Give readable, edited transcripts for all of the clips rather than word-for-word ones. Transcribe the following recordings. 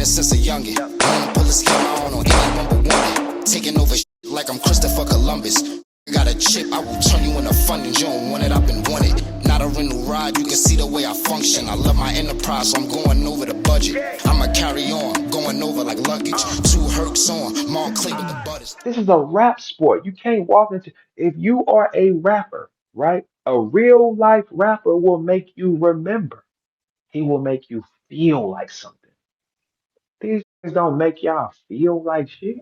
it since a youngin'. Wanna pull a scheme on anyone but one. Taking over like I'm Christopher Columbus. Got a chip, I will turn you into funding. You don't want it, I've been wanted. Not a rental ride, you can see the way I function. I love my enterprise, so I'm going over the budget. I'ma carry on, going over like luggage. 2 Hercs on, Montclair with the butters. This is a rap sport. You can't walk into, if you are a rapper, right? A real life rapper will make you remember. He will make you feel like something. These things don't make y'all feel like shit.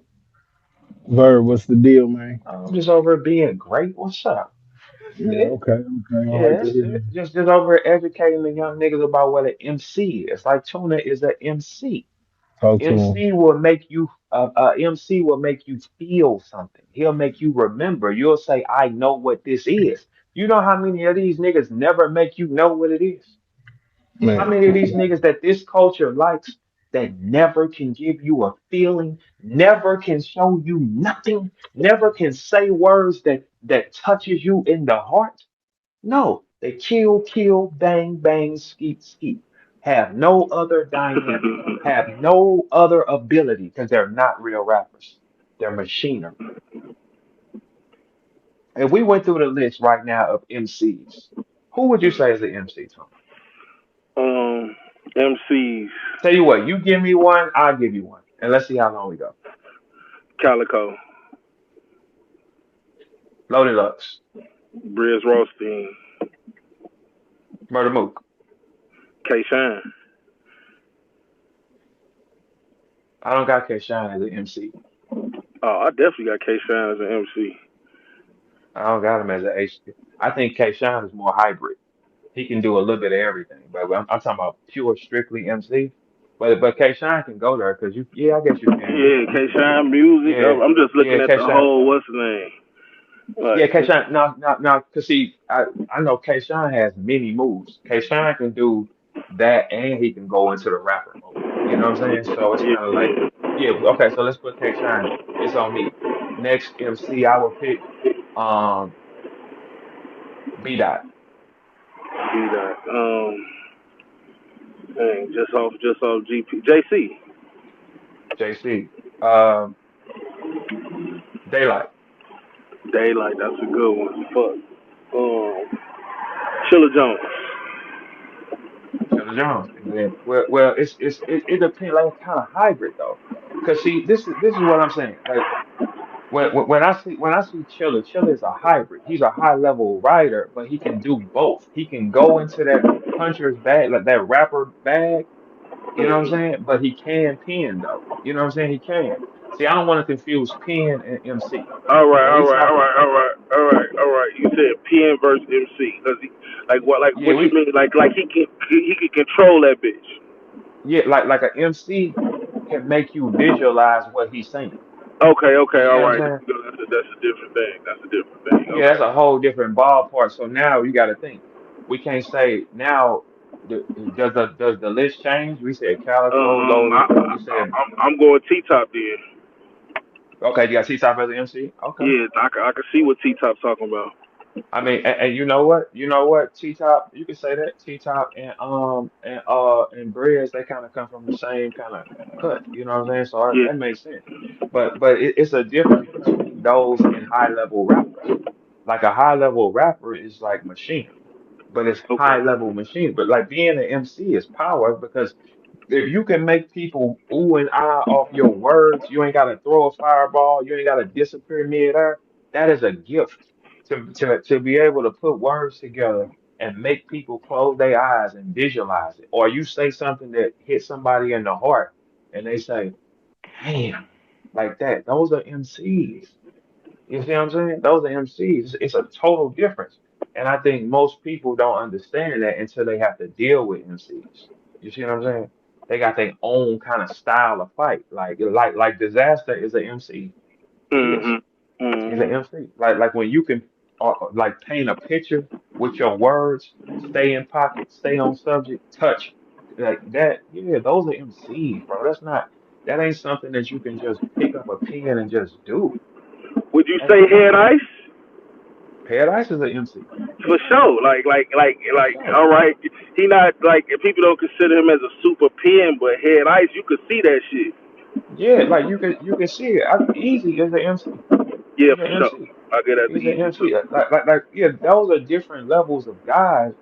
Verb, what's the deal, man? I'm just over here being great. What's up? That's Yeah, it. okay, okay. I like Yeah, to that's hear it. that. Just over here educating the young niggas about what an MC is. Like Tuna is an MC. Talk to him. MC will make you MC will make you feel something. He'll make you remember. You'll say, I know what this is. You know how many of these niggas never make you know what it is? How Man, many of these niggas that this culture likes that never can give you a feeling, never can show you nothing, never can say words that touches you in the heart? No, they kill, kill, bang, bang, skeet, skeet. Have no other dynamic, have no other ability because they're not real rappers. They're machinery. If we went through the list right now of MCs, who would you say is the MC, Tom? Um, MCs, Tell you what, you give me one, I'll give you one. And let's see how long we go. Calico, Loaded Lux, Briz Rothstein, Murder Mook. K Shine. I don't got K Shine as an MC. Oh, I definitely got K Shine as an MC. I don't got him as an H. I think K Shine is more hybrid. He can do a little bit of everything, but I'm talking about pure, strictly MC. But K Shine can go there because yeah, I guess you can. Yeah, K Shine music. Yeah, I'm just looking yeah, at K the Shine. whole what's the name? Yeah, Like, K Shine. No, because see, I know K Shine has many moves. K Shine can do that, and he can go into the rapper mode. You know what I'm saying? So it's kind of like, yeah, yeah, okay. So let's put K Shine. It's on me. Next MC, I would pick B Dot. be that. Dang, just off GP, JC, JC. Um, Daylight. Daylight. That's a good one. Fuck. Chilla Jones. Chilla Jones. And then, well, it depends. Like it's kind of hybrid though, because see, this is what I'm saying. Like when I see Chilla, Chilla is a hybrid. He's a high level writer, but he can do both. He can go into that puncher's bag, like that rapper bag. You know what I'm saying? But he can pen though. You know what I'm saying? He can. See, I don't want to confuse pen and MC. All right, When all we right, all talking, right, all right, all right, all right. You said PN versus MC. Does he like yeah, what you we mean? Like he can control that bitch. yeah, like an MC can make you visualize what he's saying. Okay, You okay, see all what I'm right. saying? That's a different thing. That's a different thing. Yeah, that's Okay. a whole different ballpark. So now you got to think. We can't say now. Does the list change? We said Calico I, loaded. We said I'm going T top then. okay. You got T Top as an MC. Okay. Yeah, I can see what T top talking about. I mean, and you know what? You know what? T Top. You can say that T Top and Briz. They kind of come from the same kind of cut. You know what I'm saying? So Yeah. that makes sense. But it's a difference between those and high level rappers. Like a high level rapper is like machinery, but it's Okay. high level machine. But like being an MC is power because if you can make people ooh and ah off your words, you ain't gotta throw a fireball, you ain't gotta disappear midair. That is a gift to be able to put words together and make people close their eyes and visualize it. Or you say something that hits somebody in the heart and they say, damn, like that. Those are MCs. You see what I'm saying? Those are MCs. It's a total difference. And I think most people don't understand that until they have to deal with MCs. You see what I'm saying? They got their own kind of style of fight. Like Disaster is an MC. He is. Mhm. He's an Mhm. MC. Like when you can like paint a picture with your words, stay in pocket, stay on subject, touch like that. Yeah, those are MCs, bro. That ain't something that you can just pick up a pen and just do. Would you That's say head different. ice? Paradise is an MC for sure. for Like. sure. All right, he not like if people don't consider him as a super pen, but Head Ice, you could see that shit. Yeah, like you can see it. Easy is an MC. Yeah, He's an for sure. MC. I get that the He's an easy too. MC. Yeah, those are different levels of guys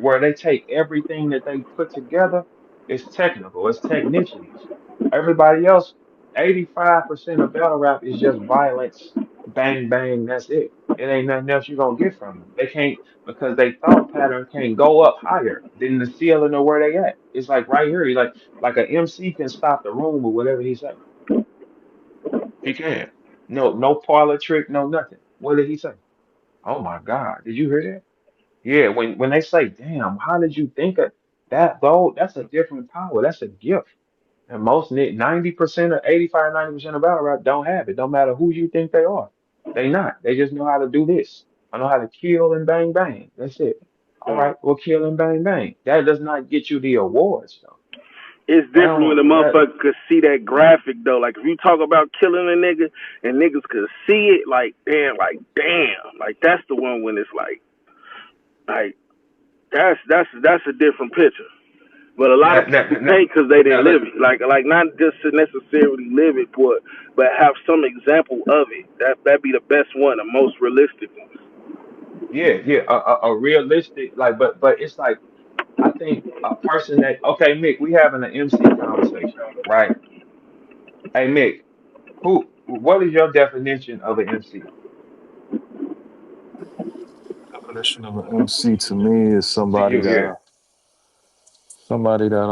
where they take everything that they put together. It's technical. It's technicians. Everybody else, 85% of battle rap is just violence, bang bang. That's it. It ain't nothing else you're gonna get from them. They can't because they thought pattern can't go up higher than the ceiling of where they at. It's like right here. He's like an MC can stop the room with whatever he say. He can. No parlor trick, no nothing. What did he say? Oh my God, did you hear that? Yeah, when they say, damn, how did you think of that though? That's a different power. That's a gift. And 90% or 85, 90% of battle rap don't have it. Don't matter who you think they are. They not. They just know how to do this. I know how to kill and bang bang. That's it. All right, well kill and bang bang. That does not get you the awards though. It's That different when don't the that motherfucker could see that graphic though. Like if you talk about killing a nigga and niggas could see it, like damn, like that's the one when it's like that's a different picture. But a lot now, of now, people now, say because they now didn't look, live it, like not just to necessarily live it, but have some example of it. That be the best one, the most realistic one. yeah, a realistic but it's like I think a person that okay, Mick, we having an MC conversation, right? Hey, Mick, what is your definition of an MC Definition of an MC to me is to you? Yeah. somebody that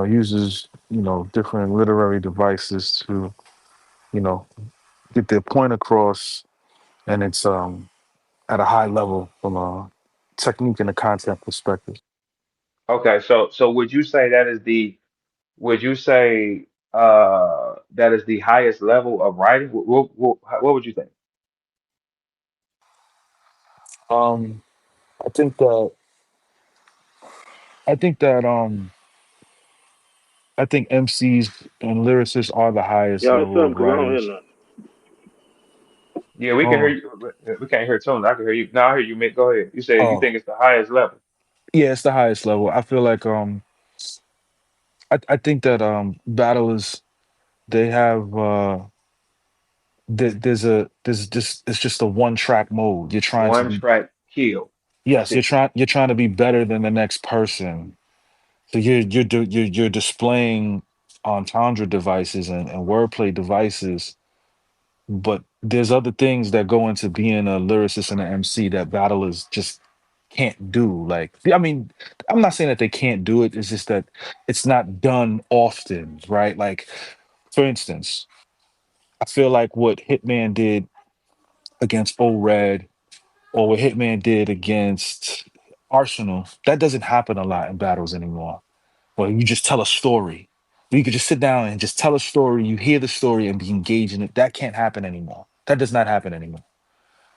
uses different literary devices to you know get their point across, and it's at a high level from a technique and a content perspective. Okay, so would you say that is the highest level of writing? What would you think? Um, I think that I think that I think MCs and lyricists are the highest Y'all, it's level something of because I don't hear writers. nothing. Yeah, we can hear Oh, you. We can't hear Tone. I can hear you. No, I hear you, Mick. Go ahead. You said you oh, think it's the highest level. yeah, it's the highest level. I feel like I think that battlers, they have there's just it's just a one track mode. You're trying to One be, track kill. That's yes, it. you're trying to be better than the next person. So you're displaying entendre devices and wordplay devices, but there's other things that go into being a lyricist and an MC that battlers just can't do. Like, I mean, I'm not saying that they can't do it. It's just that it's not done often, right? Like, for instance, I feel like what Hitman did against Red, or what Hitman did against Arsenal, that doesn't happen a lot in battles anymore. Well, you just tell a story. You could just sit down and just tell a story. You hear the story and be engaged in it. That can't happen anymore. That does not happen anymore.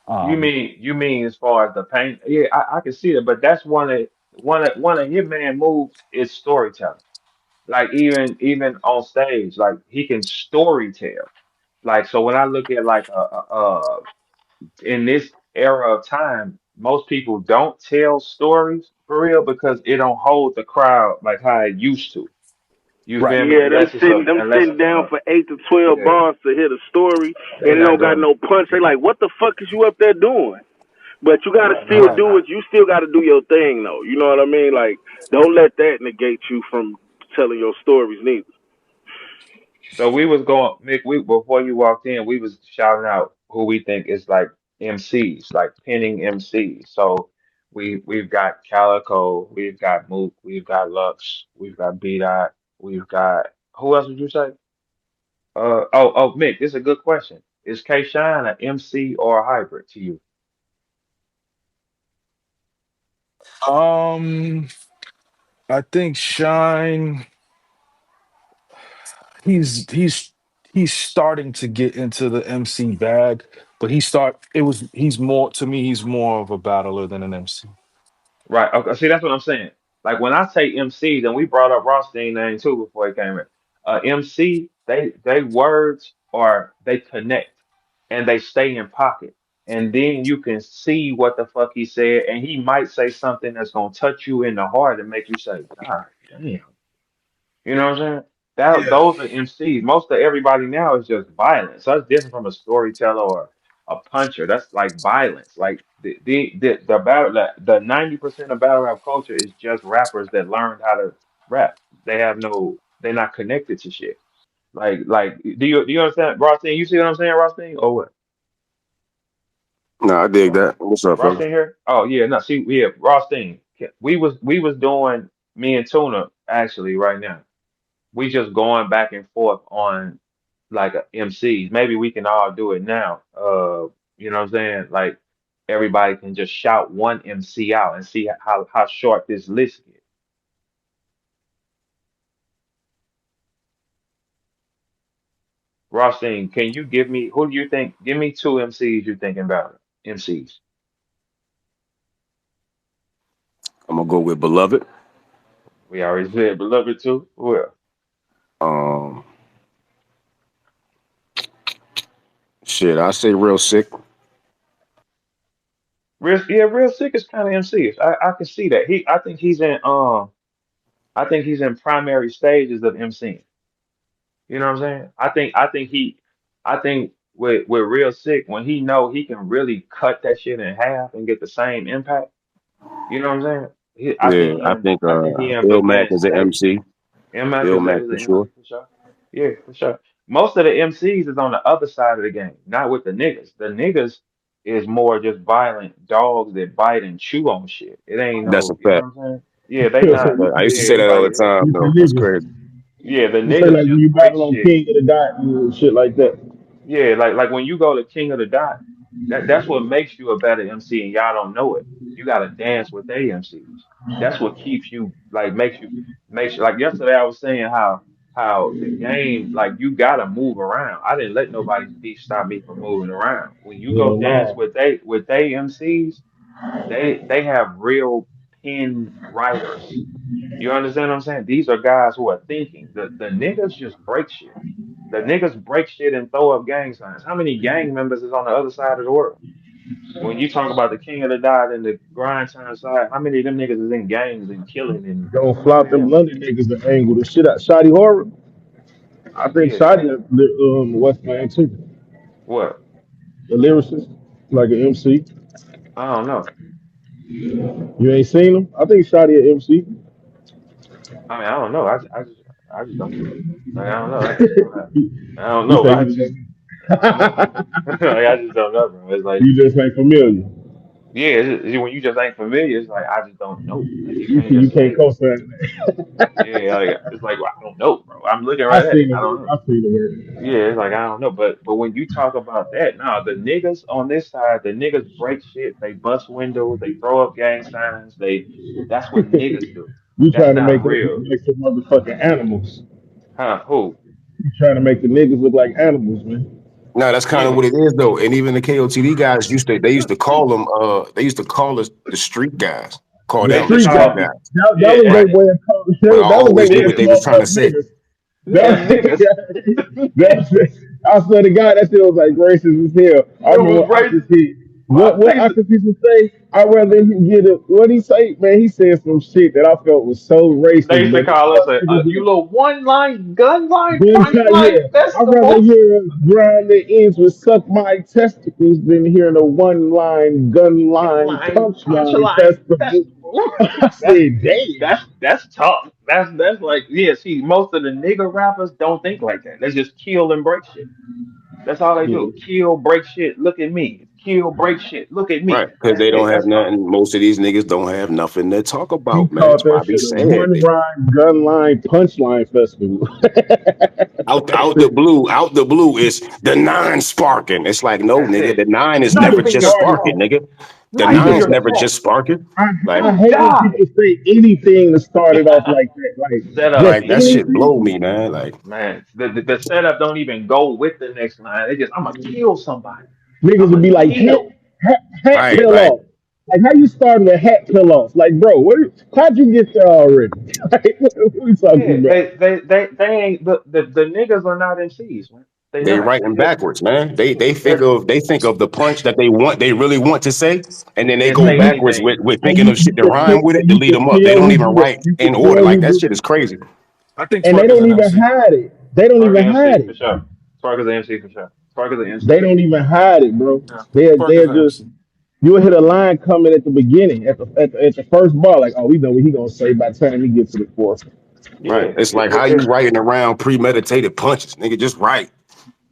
Um, You mean as far as the paint? Yeah, I can see it, but that's one of Hitman moves is storytelling. Like even on stage, like he can story tell. Like so when I look at like in this era of time, most people don't tell stories for real because it don't hold the crowd like how it used to. You right. feel me? Yeah, them Unless sitting it's down a for 8 to 12 yeah, bars to hit a story, they and it not don't got doing no punch. They it. like, what the fuck is you up there doing? But you gotta Right, still Right. right. do it. You still gotta do your thing though. You know what I mean? Like, don't let that negate you from telling your stories neither. So we was going, Mick, before you walked in, we was shouting out who we think is like MCs, like pinning MCs. So we've got Calico, we've got Mook, we've got Lux, we've got B Dot, we've got who else would you say? Mick, this is a good question. Is K Shine an MC or a hybrid to you? Um, I think Shine, he's he's starting to get into the MC bag, but he's more, to me, he's more of a battler than an MC. Right. Okay. See, that's what I'm saying. Like when I say MCs, and we brought up Rothstein name too before he came in. MC, they words are they connect. and they stay in pocket. And then you can see what the fuck he said, and he might say something that's gonna touch you in the heart and make you say, God damn. You know what I'm saying? That Yeah. those are MCs. Most of everybody now is just violence. So that's different from a storyteller or a puncher. That's like violence. Like the battle that the 90% of battle rap culture is just rappers that learned how to rap. They're not connected to shit. Like do you understand, Rothstein? You see what I'm saying, Rothstein? Or what? Nah, I dig Ro- that. What's up, fella? Rothstein here? Oh yeah, no, see, yeah, Rothstein. We was doing me and Tuna actually right now. We just going back and forth on like MCs. Maybe we can all do it now. You know what I'm saying? Like everybody can just shout one MC out and see how short this list gets. Rothstein, can you give me who do you think? Give me two MCs you thinking about. MCs. I'm gonna go with Beloved. We already said beloved too. Well, Um, shit, I say Real Sick. real sick is kind of MCs. I can see that. I think he's in primary stages of MCing. You know what I'm saying? I think with real sick when he know he can really cut that shit in half and get the same impact. You know what I'm saying? I think Yeah, he I in think I think he in Illmac beginning is an stage. MC. M-Mac Illmac is for an sure. MC for sure. Yeah, for sure. Most of the MCs is on the other side of the game, not with the niggas. The niggas is more just violent dogs that bite and chew on shit. It ain't That's a no, you know fact. what I'm saying? Yeah, they That's a not. fact. I used to say Yeah, that all like the time, You though. can That's niggas. crazy. yeah, the You say niggas like when just you break battle on shit. King of the Dot and shit like that. Yeah, like when you go to King of the Dot, that's what makes you a better MC, and y'all don't know it. You gotta dance with they MCs. That's what keeps you like makes you like yesterday I was saying how the game like you gotta move around. I didn't let nobody's beef stop me from moving around. When you go Hell dance no. with they MCs, they have real pen writers. You understand what I'm saying? These are guys who are thinking. The niggas just break shit. The niggas break shit and throw up gang signs. How many gang members is on the other side of the world? When you talk about the king of the dot and the grind time side, how many of them niggas is in gangs and killing and Don't how flop many of them them? London niggas to angle the shit out. Shotty Horror. I think Yeah, Shotty, what's name too? what? The lyricist, like an MC. I don't know. You ain't seen him? I think Shotty an MC. I mean, I don't know. I just don't. Like, I don't know. I just don't know. I don't You know. say I you just I'm a, like, I just don't know, bro. It's like you just ain't familiar. yeah, when you just ain't familiar, it's like I just don't know. Like you You can't can you just can't say. co-sign Yeah, like, it's like well, I don't know, bro. I'm looking that. right at it. I don't know. I seen the work. Yeah, it's like I don't know, but when you talk about that, nah, the niggas on this side, the niggas break shit, they bust windows, they throw up gang signs, that's what niggas do. You That's trying to not make us real. look like some motherfucking animals. Huh? Who? You trying to make the niggas look like animals, man. No, that's kind of Yeah. what it is, though. And even the KOTD guys used to call them they used to call us the street guys. Call They The used them to the street street guy. call guys, That yeah, was their right? way of calling. But I That was their always way knew of what yeah, they was calling trying to us say. niggas. yeah, niggas. That, I swear to God, that shit was like racist as hell. I It remember was when Octopus racist. hit. Well, What they used to, Octopus used to say? I'd rather him get it. What he say? Man, he said some shit that I felt was so they racist, used to but call us you niggas little one line gun line then punch line yeah, I'd rather festival. hear a grind that ends with suck my testicles than hearing a one line, gun Gun line, line punch line punchline festival. festival. I That's said, damn. that's tough. That's like yeah. See, most of the nigga rappers don't think like that. They just kill and break shit. That's all they Yeah. do. Kill, break shit. Look at me. Kill, break shit. Look at Right, me. because That's they it. don't have That's all. nothing. Most of these niggas don't have nothing to talk He about, man. called That's why that I be shit a saying one rhyme, gun line, punch line festival. out the blue is the nine sparking. It's like, no, That's nigga, it. the nine is He Nice never was to just your sparking. sparking, talk. nigga. The He Nice to was nine's your never talk. just sparking. I Like, You hate when die. people say anything to start it off like that. Like Set up just like that shit anything. blow anything. me, man. Like, Man, the setup don't even go with the next line. They just, I'm gonna kill somebody. Niggas I'm would gonna be like, kill. hat right, peel right. off. Like, how you starting with hat peel off? Like, bro, how'd you get there already? Like, what are we talking Yeah, about? they ain't the niggas are not MCs, man. They They not. writing backwards, man. They think They're of the punch that they really want to say, and then they and go say backwards anything. with And thinking of shit that rhyme with it to you lead can them up. They tell don't who even do that. write You can in order. tell Like who that do, shit is crazy. I think and they Twerk is don't an even MC. hide it. They don't Twerk even MC hide for it. sure. Twerk is an MC for sure. Twerk is an MC. They don't even hide it, bro. Yeah, Twerk is They're an just MC. you'll hit a line coming at the beginning, at the first bar, like, oh, we know what he gonna say by the time he gets to the fourth. Right. Yeah, It's like how you writing around premeditated punches, nigga. Just write.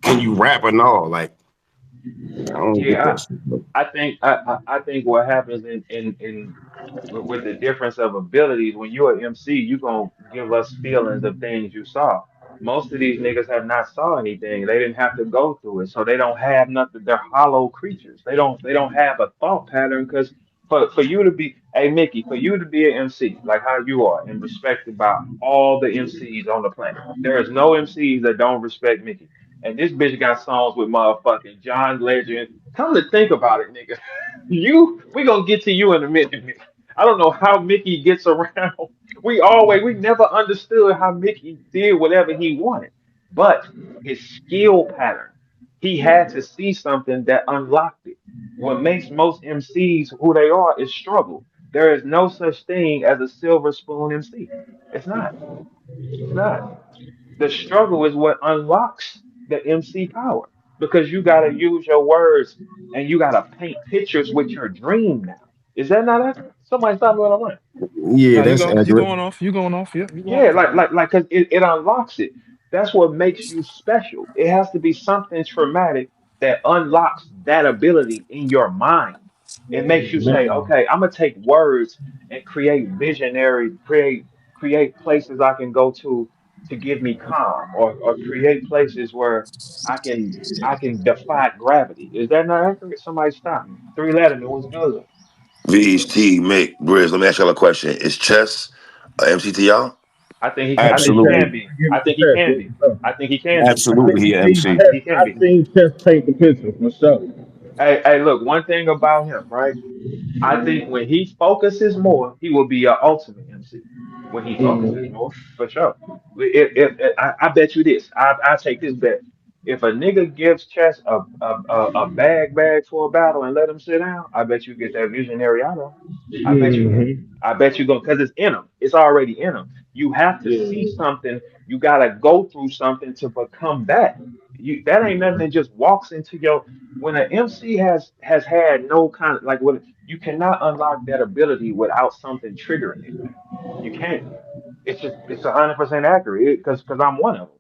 Can you rap and all? Like I don't get yeah. that shit, bro. I think what happens in with the difference of abilities when you're an MC, you gonna give us feelings of things you saw. Most of these niggas have not saw anything. They didn't have to go through it, so they don't have nothing. They're hollow creatures. They don't have a thought pattern because for you to be, hey Mickey, for you to be an MC like how you are and respected by all the MCs on the planet, there is no MCs that don't respect Mickey. And this bitch got songs with motherfucking John Legend. Come to think about it, nigga. We gonna get to you in a minute, Mickey. I don't know how Mickey gets around. We never understood how Mickey did whatever he wanted, but his skill pattern, he had to see something that unlocked it. What makes most MCs who they are is struggle. There is no such thing as a silver spoon MC. It's not. It's not. The struggle is what unlocks the MC power because you got to use your words and you got to paint pictures with your dream now. Is that not accurate? Somebody stop me when I'm right. Yeah, No, you that's go. You accurate. going off. You going off. Yeah, you going Yeah, off. cause it unlocks it. That's what makes you special. It has to be something traumatic that unlocks that ability in your mind. It makes you say, okay, I'm gonna take words and create visionary, create places I can go to give me calm, or create places where I can defy gravity. Is that not accurate? Somebody stop me. Three Letterman was good. V's, T, Mick, Grizz, let me ask y'all a question. Is chess a MC to y'all? I I think give he it Absolutely. can be. to I think he Chess, can yeah, be. for sure. I think he can be. Absolutely, he an MC. He can I've be. seen Chess paint the picture for sure. Hey, look, one thing about him, right? I think when he focuses more, he will be an ultimate MC. When he focuses more, for sure. I bet you this, I take this bet. If a nigga gives Chess a bag for a battle and let him sit down, I bet you get that visionary out of him. I bet you can. I bet you go because it's in him. It's already in him. You have to see something. You gotta go through something to become that. That ain't nothing that just walks into your. When an MC has had no kind of like what you cannot unlock that ability without something triggering it. You can't. It's 100% accurate because I'm one of them.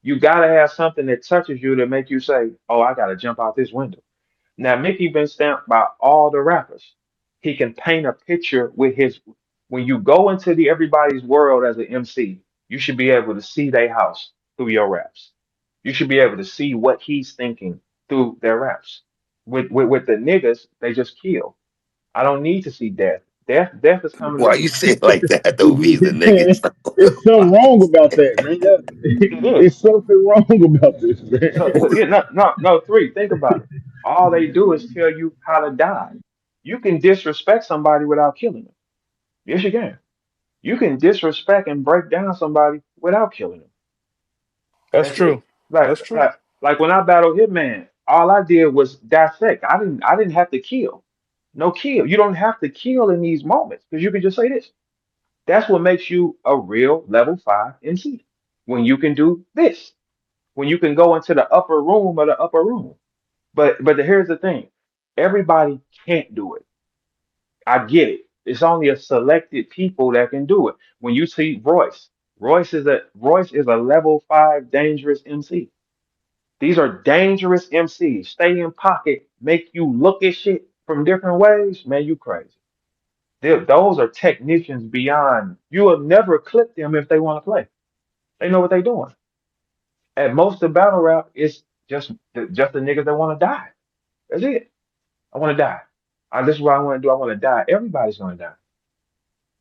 You gotta have something that touches you to make you say, "Oh, I gotta jump out this window." Now, Mickey been stamped by all the rappers. He can paint a picture with his. When you go into the everybody's world as an MC, you should be able to see their house through your raps. You should be able to see what he's thinking through their raps. With the niggas, they just kill. I don't need to see death. Death is coming to Why me. you say it like that though, V's the niggas? It's something wrong about that, man. It is. It's something wrong about this, So man. yeah, no. Three. Think about it. All they do is tell you how to die. You can disrespect somebody without killing them. Yes, you can. You can disrespect and break down somebody without killing them. That's That's it. true. Like That's true. like like when I battled Hitman, all I did was dissect. I didn't have to kill. No kill. You don't have to kill in these moments because you can just say this. That's what makes you a real level five MC. When you can do this. When you can go into the upper room of the upper room. But here's the thing. Everybody can't do it. I get it. It's only a selected people that can do it. When you see Royce, Royce is a level five dangerous MC. These are dangerous MCs. Stay in pocket, make you look at shit from different ways. Man, you crazy. Those are technicians beyond. You will never clip them if they want to play. They know what they're doing. At most, the battle rap is just the niggas that want to die. That's it. I want to die. This is what I want to do. I want to die. Everybody's going to die.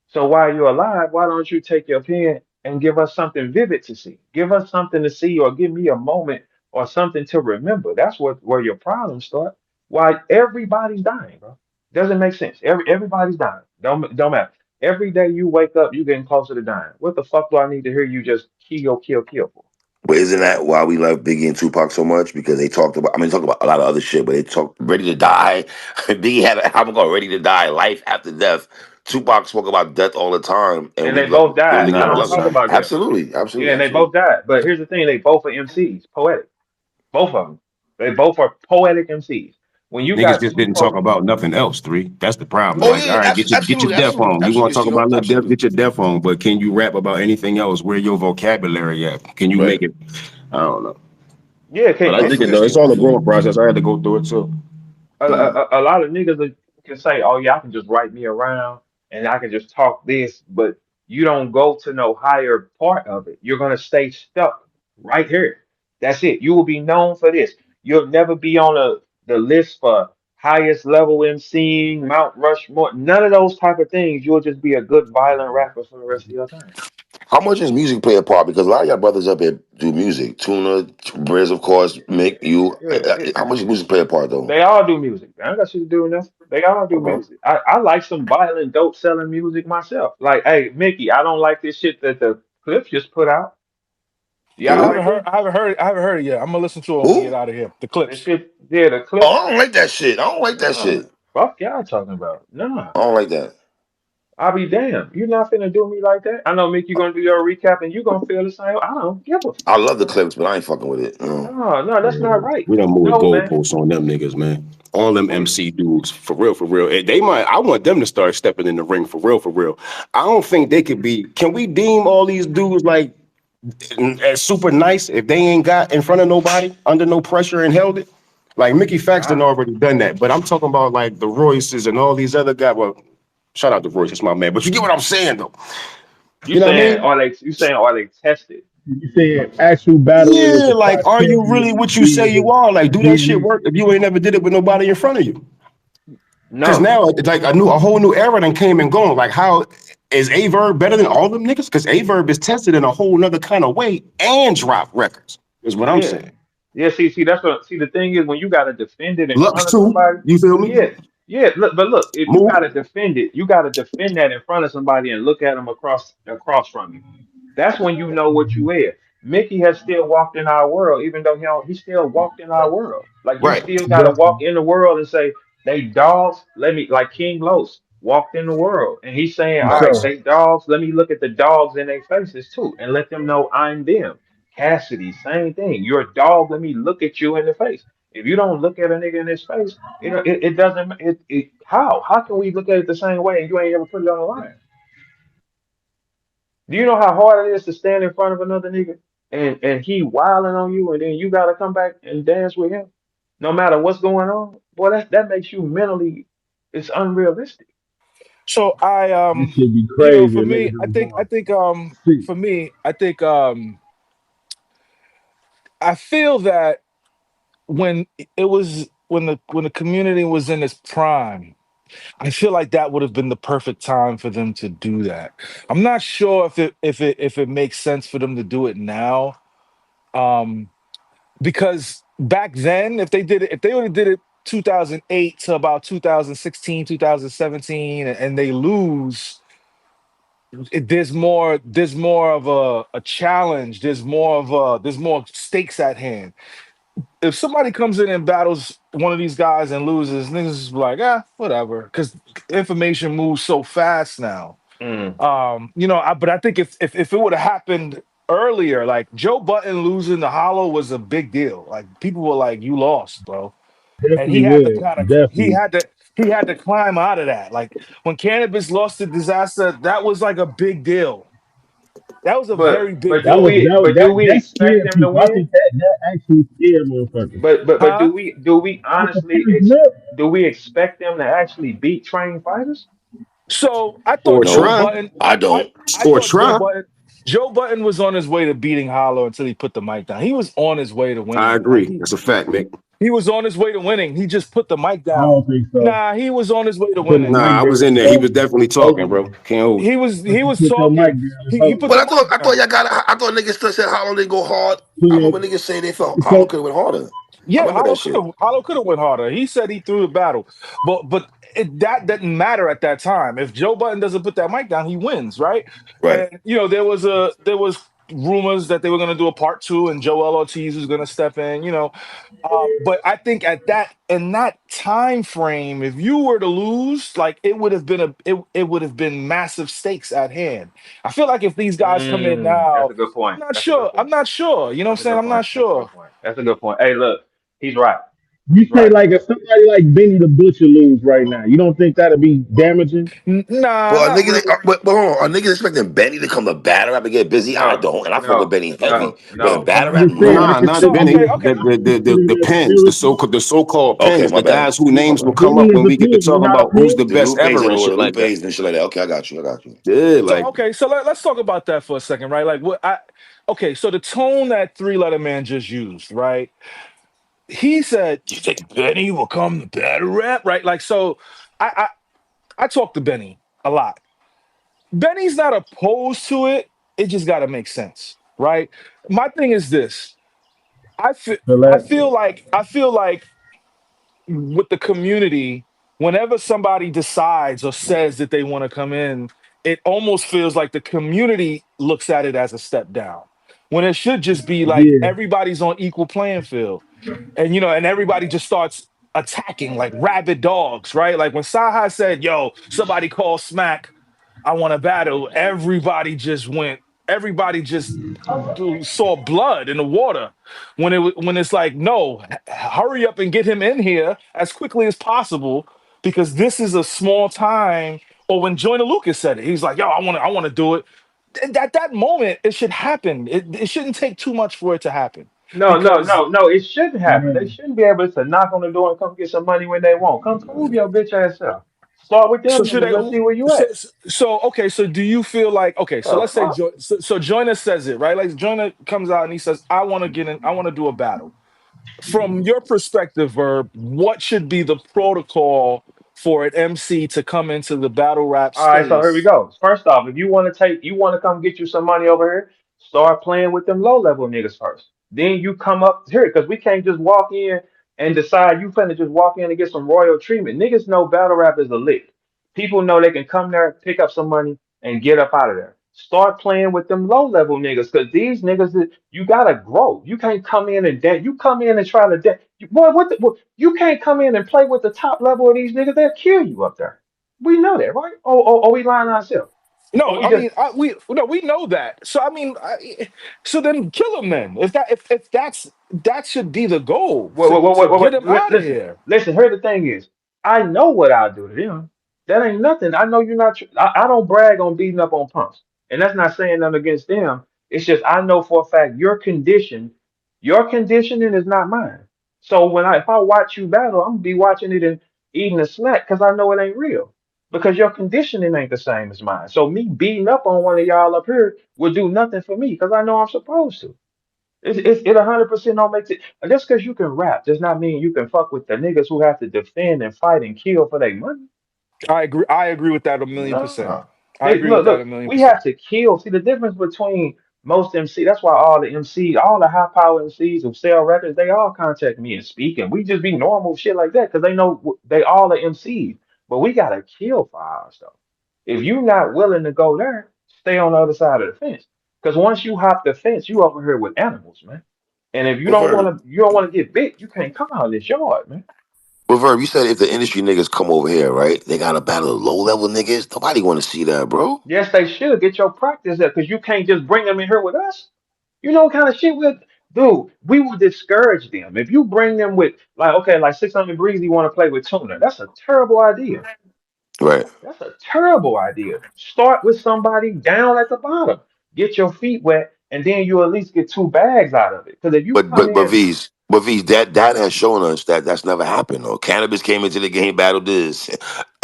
So while you're alive, why don't you take your pen and give us something vivid to see? Give us something to see, or give me a moment or something to remember. That's where your problems start. Why everybody's dying, bro? Doesn't make sense. Everybody's dying. Don't matter. Every day you wake up, you getting closer to dying. What the fuck do I need to hear you just kill for? But isn't that why we love Biggie and Tupac so much? Because they talked about, I mean, they talked about a lot of other shit, but they talked Ready to Die. Biggie had an album called Ready to Die, Life After Death. Tupac spoke about death all the time, and And we they love both them died. niggas I Nah, don't love talk it. son. about them. Absolutely, Yeah, absolutely, and they both absolutely. died. But here's the thing: they both are MCs, poetic. Both of them. They both are poetic MCs. When you Niggas got just two didn't talk po, about nothing else. Three. That's the problem. Oh yeah, Like, yeah, all yeah, right, get your absolutely, death absolutely, on. You want absolutely. to talk See, no, about little death? absolutely. Get your death on. But can you rap about anything else? Where your vocabulary at? Can you Right. make it? I don't know. yeah. But I No, dig it's it though. It's interesting. all a growing process. I had to go through it too. A lot of niggas can say, "Oh yeah, I can just write me around and I can just talk this," but you don't go to no higher part of it. You're gonna stay stuck right here. That's it. You will be known for this. You'll never be on the list for highest level MCing, Mount Rushmore, none of those type of things. You'll just be a good violent rapper for the rest of your time. How much does music play a part? Because a lot of y'all brothers up here do music. Tuna, Briz, of course, Mick, you. Yeah, How much does music play a part though? they all do music. I ain't got shit to do with nothing. They all do Okay. music. I like some violent, dope selling music myself. Like, hey, Mickey, I don't like this shit that the Clips just put out. Y'all I Who? haven't like heard. it? I haven't heard it yet. I'm gonna listen to it when we get Who? out of here. The This clips. shit, yeah, the Oh, Clips. I don't like that shit. I don't like that Nah, shit. fuck y'all talking about. Nah, I don't like that. I'll be damned. You're not finna do me like that. I know, Mickey, you gonna do your recap and you gonna feel the same. I don't give a I fuck. love the clips, but I ain't fucking with it. No, no, that's not right. We done moved the No, man. goalposts on them niggas, man. All them We, MC dudes, for real, for real. They might. I want them to start stepping in the ring, for real, for real. I don't think they could be. Can we deem all these dudes like as super nice if they ain't got in front of nobody, under no pressure, and held it? Like Mickey Factz done nah. already done that, but I'm talking about like the Royces and all these other guys. Well, shout out to Royce, it's my man. But you get what I'm saying, though. You You know what I saying mean? are they? You saying are they tested? You saying actual battling with Yeah, the like, are you really criteria what you say you being are? Like, do that shit being work if you ain't never did it with nobody in front of you? Because No. now it's like a whole new era done came and gone. Like, how is Averb better than all them niggas? Because Averb is tested in a whole nother kind of way and drop records. Is what I'm Yeah. saying. Yeah, see, that's what see the thing is when you gotta defend it in Lux front of too. somebody, You feel me? yeah, yeah. Look, but look, if you Move. gotta defend it, you gotta defend that in front of somebody and look at them across from you. That's when you know what you is. Mickey has still walked in our world, even though he still walked in our world. Like you Right. still gotta definitely. walk in the world and say, they dogs, let me like King Los walked in the world. And he's saying, For all right, sure. Facts. they dogs, let me look at the dogs in their faces too and let them know I'm them. Cassidy, same thing. You're a dog. Let me look at you in the face. If you don't look at a nigga in his face, it doesn't. How can we look at it the same way and you ain't ever put it on the line? Do you know how hard it is to stand in front of another nigga and he wilding on you and then you gotta come back and dance with him, no matter what's going on? Boy, that makes you mentally. It's unrealistic. So This should be for crazy. me, Niggas really going see. for me, I feel that when it was when the community was in its prime, I feel like that would have been the perfect time for them to do that. I'm not sure if it makes sense for them to do it now. Um, because back then, if they would have did it 2008 to about 2016, 2017, and they lose, there's more of a challenge. There's more stakes at hand. If somebody comes in and battles one of these guys and loses, niggas is like, whatever, because information moves so fast now. Mm. But I think if it would have happened earlier, like Joe Button losing the Hollow was a big deal. Like people were like, "You lost, bro," and Definitely would. Definitely. he had to climb out of that. Like when Cannabis lost to Disaster, that was like a big deal. That was a very big That was deal, that was but do we that expect scared them to people. I win? think that actually scared motherfuckers. But huh? do we With the honestly first lip, do we expect them to actually beat trained fighters? So I thought Or Joe No, try. Button. I I don't. I Or thought try. Joe Button was on his way to beating Hollow until he put the mic down. He was on his way to I winning. agree. That's a fact, Mick. He was on his way to winning. He just put the mic I down. don't think so. Nah, he was on his way to Putting the winning. mic Nah, I was down in is there. He was definitely talking, over. bro. Can't hold you. He Once you was put your mic talking. down, it's He over. put But the I mic thought down. y'all got. I thought niggas still said Hollow didn't go hard. I Put remember it, niggas saying they felt Hollow so could have went harder. I Yeah, remember that shit. Hollow could have went harder. He said he threw the battle, that didn't matter at that time. If Joe Button doesn't put that mic down, he wins, right? Right. And there was rumors that they were going to do a part two, and Joel Ortiz was going to step in. But I think at that in that time frame, if you were to lose, like it would have been it would have been massive stakes at hand. I feel like if these guys come in That's now, a good I'm point. not That's a good sure. I'm point. not sure. You know what I'm That's a saying? good I'm not point. That's a sure. good point. That's a good point. Hey, look, he's right. You He's say right. like if somebody like Benny the Butcher lose right now, you don't think that'd be damaging? Nah, Well, a not nigga, really. but hold on, are niggas expecting Benny to come to battle rap and get busy? I No, don't, and I fuck with no, Benny heavy. no, But in no. No, battle I'm rap, just saying no. Nah, because not So Benny. okay. The pens, the so-called Okay, pens, my the bad. guys who My names will bad. come Benny up is when the we get to pin. You're talking not a about who's pin. the The best Lupe's ever in and order, shit like that. Lupe's and shit like that. Okay, I got you. I got you. Yeah, So like okay. So let's talk about that for a second, right? Like what I. Okay, so the tone that Three Letter Man just used, right? He said, "You think Benny will come to battle rap?" Right? Like so. I talk to Benny a lot. Benny's not opposed to it. It just got to make sense, right? My thing is this. I feel So I feel like with the community, whenever somebody decides or says that they want to come in, it almost feels like the community looks at it as a step down. When it should just be like yeah, everybody's on equal playing field. And and everybody just starts attacking like rabid dogs, right? Like when Saha said, "Yo, somebody call Smack, I want to battle," everybody just saw blood in the water when it's like, no, hurry up and get him in here as quickly as possible because this is a small time. Or when Joyner Lucas said it, he's like, "Yo, I want to do it." At that moment, it should happen. It shouldn't take too much for it to happen No, no, because no, no. It shouldn't happen. They man. shouldn't be able to knock on the door and come get some money when they want. Come prove your bitch ass self. Start with so them should niggas. they? Let's see where you So, at. okay. So do you feel like okay? So The let's say fuck? So Joyner says it right. Like Joyner comes out and he says, "I want to get in. I want to do a battle." From your perspective, Verb, what should be the protocol for an MC to come into the battle rap All right, so here we space? go. First off, if you want to come get you some money over here, start playing with them low level niggas first. Then you come up here because we can't just walk in and decide you finna just walk in and get some royal treatment. Niggas know battle rap is a lick. People know they can come there, pick up some money, and get up out of there. Start playing with them low level niggas because these niggas, you gotta grow. You can't come in and dance. You come in and try to dance. Boy, you can't come in and play with the top level of these niggas. They'll kill you up there. We know that, right? Oh, we lying to ourselves. Or No, we I just mean we know that. So I mean, so then kill him then. If that should be the goal to get him out of Listen, here. listen. Here the thing is, I know what I'll do to them. That ain't nothing. I know you're not. I don't brag on beating up on punks, and that's not saying nothing against them. It's just I know for a fact your conditioning is not mine. So if I watch you battle, I'm gonna be watching it and eating a snack because I know it ain't real. Because your conditioning ain't the same as mine. So me beating up on one of y'all up here will do nothing for me because I know I'm supposed to. It 100% don't make it. Just because you can rap does not mean you can fuck with the niggas who have to defend and fight and kill for their money. I agree with that a million percent. No. I agree with Look, that a look, million we percent. have to kill. See, the difference between most MC, that's why all the MC, all the high power MCs who sell records, they all contact me and speak. And we just be normal shit like that because they know they all are MCs. But we got to kill for our stuff. If you're not willing to go there, stay on the other side of the fence. Because once you hop the fence, you over here with animals, man. And if Well, Verb, you don't want to get bit, you can't come out of this yard, man. Verb, you said if the industry niggas come over here, right? They got to battle the low level niggas. Nobody want to see that, bro. Yes, they should get your practice there because you can't just bring them in here with us. You know what kind of shit we'll do? We will discourage them. If you bring them with, like, okay, like 600 Breezy want to play with Tuna. That's a terrible idea. Right. That's a terrible idea. Start with somebody down at the bottom. Get your feet wet, and then you at least get two bags out of it. Because if you But come but but in, V's but V's that has shown us that that's never happened. Though cannabis came into the game, battled this.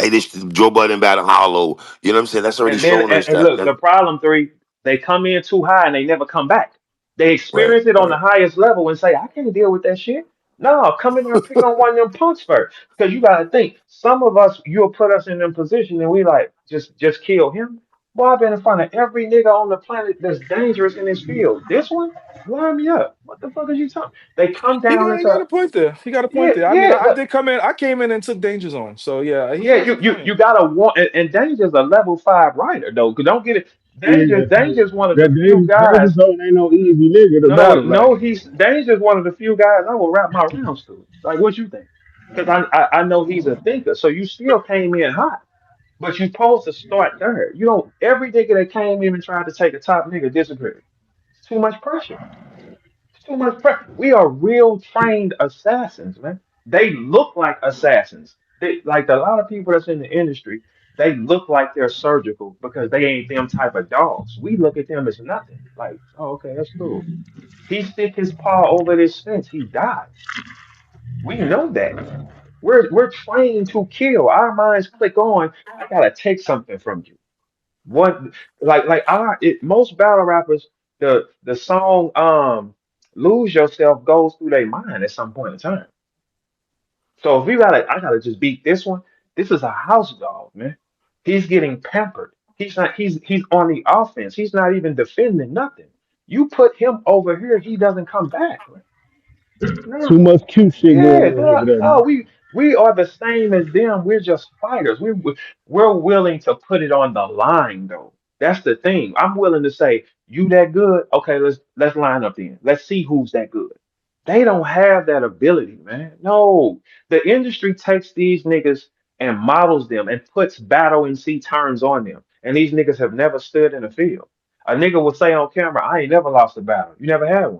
Hey, this Joe Budden battle Hollow. You know what I'm saying? That's already and then shown us and that. look, that the problem three, they come in too high and they never come back. They right, experience it on the right. highest level and say, I can't deal with that shit. No, come in there and pick on one of them punks first. Because you gotta think, some of us, you'll put us in them position and we like, just kill him. Boy, I've been in front of every nigga on the planet that's dangerous in this field. This one, line me up. What the fuck is you talking? They come down He got into a point there. He got a point yeah, there. I mean, yeah. I did come in. I came in and took danger zone. So yeah, he Yeah, has a you point. gotta want and Danger's a level 5 writer though. 'Cause don't get it. Yeah, Danger's one of that the few Davis guys. Owen ain't no easy nigga to No, battle like. no, Danger's one of the few guys I will wrap my rounds to. Like, what you think? Because I know he's a thinker. So you still came in hot, but you supposed to start there. You don't. Every nigga that came in and tried to take a top nigga disappeared. It's too much pressure. It's too much pressure. We are real trained assassins, man. They look like assassins. They like a lot of people that's in the industry. They look like they're surgical because they ain't them type of dogs. We look at them as nothing. Like, oh, okay, that's cool. He stick his paw over this fence, he dies. We know that. We're trained to kill. Our minds click on, I gotta take something from you. What like our most battle rappers, the song Lose Yourself goes through their mind at some point in time. So if we gotta I gotta just beat this one, this is a house dog, man. He's getting pampered. He's on the offense. He's not even defending nothing. You put him over here, he doesn't come back, man. Too No. much cute shit going Yeah, on over there, no, man. we are the same as them. We're just fighters. We're willing to put it on the line, though. That's the thing. I'm willing to say, you that good? Okay, let's line up then. Let's see who's that good. They don't have that ability, man. No, the industry takes these niggas and models them and puts battle and see turns on them. And these niggas have never stood in the field. A nigga will say on camera, I ain't never lost a battle. You never had one.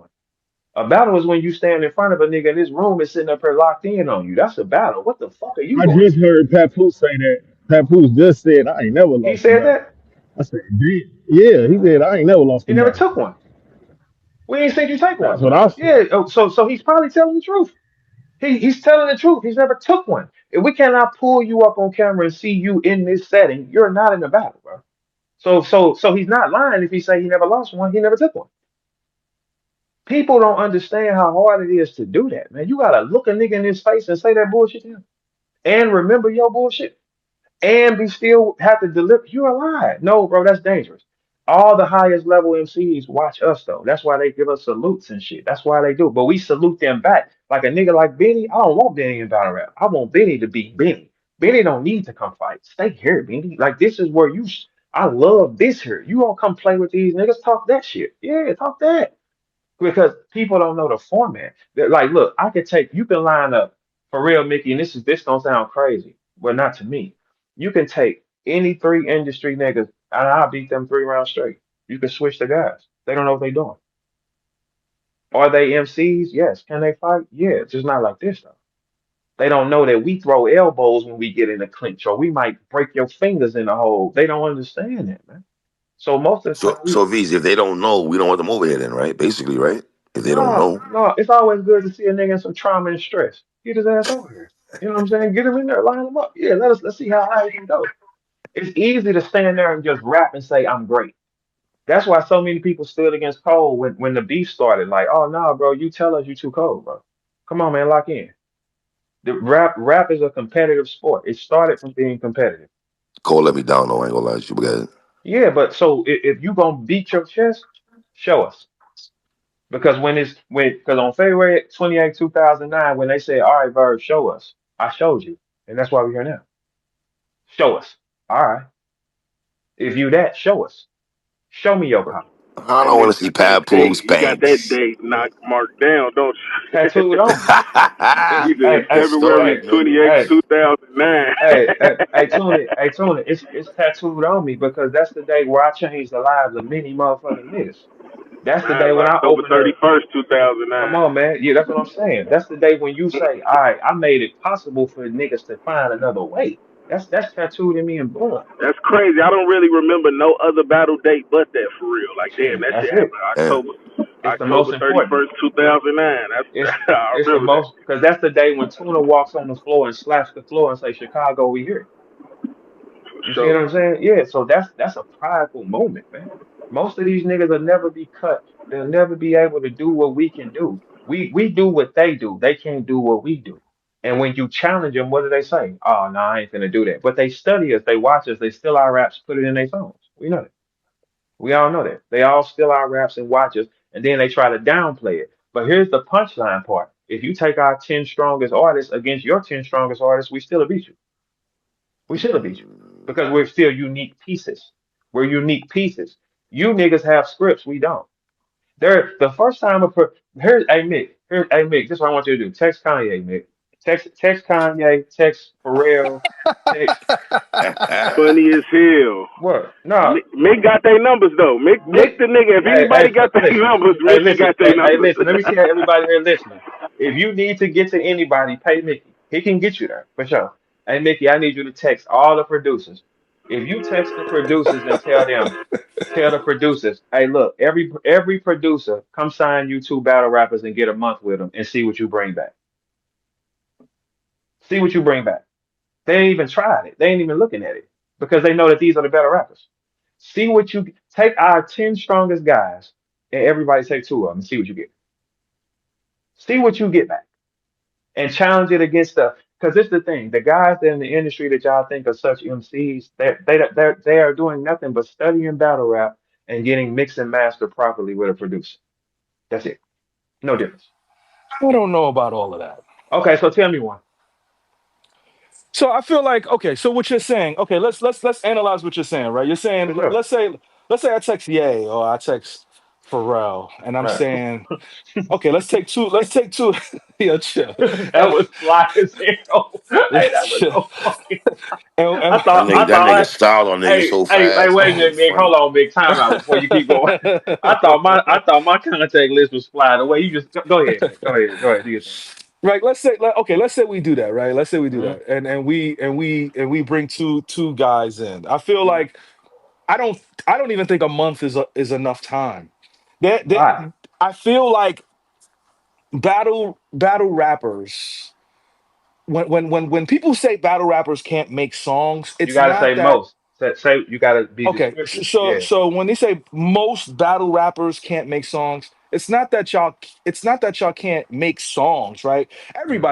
A battle is when you stand in front of a nigga and this room is sitting up here locked in on you. That's a battle. What the fuck are you I going just through? heard Papoose say that. Papoose just said, I ain't never He lost a said battle. that. I said, damn. Yeah, he said, I ain't never lost He a never battle. took one. We ain't seen you take one. That's what I said. Yeah. So he's probably telling the truth. He's telling the truth. He's never took one. If we cannot pull you up on camera and see you in this setting, you're not in the battle, bro. So he's not lying if he say he never lost one. He never took one. People don't understand how hard it is to do that, man. You gotta look a nigga in his face and say that bullshit to him, and remember your bullshit, and be still have to deliver. You're alive. No, bro, that's dangerous. All the highest level MCs watch us though. That's why they give us salutes and shit. That's why they do. But we salute them back. Like a nigga like Benny, I don't want Benny in battle rap. I want Benny to be Benny. Benny don't need to come fight. Stay here, Benny. Like this is where I love this here. You don't come play with these niggas. Talk that shit. Yeah, talk that because people don't know the format. They're like, look, I could take you can line up for real, Mickey, and this don't sound crazy, but not to me. You can take any three industry niggas and I'll beat them 3 rounds straight. You can switch the guys. They don't know what they're doing. Are they MCs? Yes. Can they fight? Yeah. Just not like this though. They don't know that we throw elbows when we get in a clinch, or we might break your fingers in the hole. They don't understand that, man. So most of the So time we so V's, if they don't know, we don't want them over here then, right? Basically, right? If they don't No, know. no, it's always good to see a nigga in some trauma and stress. Get his ass over here. You know what I'm saying? Get him in there, line him up. Yeah, let's see how high he can go. It's easy to stand there and just rap and say I'm great. That's why so many people stood against Cole when the beef started. Like, oh no, bro, you tell us you too cold, bro. Come on, man, lock in. The rap is a competitive sport. It started from being competitive. Cole let me down though, I ain't gonna lie to you. Because Yeah, but so if you gonna beat your chest, show us. Because because on February 28, 2009, when they said, all right, Verb, show us, I showed you. And that's why we're here now. Show us. All right. If you that, show us. Show me your power. I That don't want to nigga see got that date. Papoose He got that Banks. date knocked marked down, don't you? Tattooed on me. It's He said February Historic, hey, nigga. 28, hey, 2009. Tune it. It's tattooed on me because that's the day where I changed the lives of many motherfucking niggas. That's the day Mine's when I October opened up. 31st, Come 2009. on, man. Yeah, that's what I'm saying. That's the day when you say, all right, I made it possible for niggas to find another way. That's tattooed in me in blood. That's crazy. I don't really remember no other battle date but that for real. Like, damn, that That's shit it. happened Yeah. It's the most October important. 31st, 2009. That's I It's the remember that. most because that's the day when Tuna walks on the floor and slaps the floor and say, Chicago, we here. For You see what sure. I'm saying? Yeah, so that's a prideful moment, man. Most of these niggas will never be cut. They'll never be able to do what we can do. We do what they do. They can't do what we do. And when you challenge them, what do they say? Oh no, I ain't finna do that. But they study us, they watch us, they steal our raps, put it in their songs. We know that. We all know that. They all steal our raps and watch us, and then they try to downplay it. But here's the punchline part. If you take our 10 strongest artists against your 10 strongest artists, we still beat you. We should have beat you because we're still unique pieces. We're unique pieces. You niggas have scripts, we don't. There, the first time here's hey Mick, this is what I want you to do. Text Kanye, Mick. Text Kanye, text Pharrell, text Funny as hell. what? No, Mick got their numbers though. Mick Mick. the nigga. If anybody got their Listen, numbers, Mickey got their numbers. listen. Let me see how everybody here listening. If you need to get to anybody, pay Mickey. He can get you there for sure. Hey Mickey, I need you to text all the producers. If you text the producers and tell the producers, hey, look, every producer, come sign you two battle rappers and get a month with them and see what you bring back. See what you bring back. They ain't even tried it. They ain't even looking at it because they know that these are the better rappers. See what you take our 10 strongest guys and everybody take two of them and see what you get. See what you get back and challenge it against the because it's the thing. The guys that in the industry that y'all think are such MCs, they are doing nothing but studying battle rap and getting mixed and mastered properly with a producer. That's it. No difference. I don't know about all of that. Okay, so tell me one. So I feel like okay. So what you're saying? Okay, let's analyze what you're saying. Right? You're For saying sure. let's say I text Ye or I text Pharrell, and I'm Right. saying okay, let's take two. Let's take two. Yeah, chill. That And was fly as hell. Hey, that was chill. so fucking. And, I thought, I That nigga thought, style on niggas so hey, fast. wait a That shit minute, Mick. funny. Hold on, Mick. Time out before you keep going. I thought my contact list was fly. The way you just go ahead, Mick. Go ahead. Do your thing. right, okay, let's say we do that, right? Let's say we do Hmm. that, and we bring two guys in. I feel Hmm. like I don't even think a month is enough time. That Why? I feel like battle rappers when people say battle rappers can't make songs, You it's gotta say not that. most. Say you gotta be Okay, descriptive. so Yeah. so when they say most battle rappers can't make songs, it's not that y'all can't make songs, right? Hmm.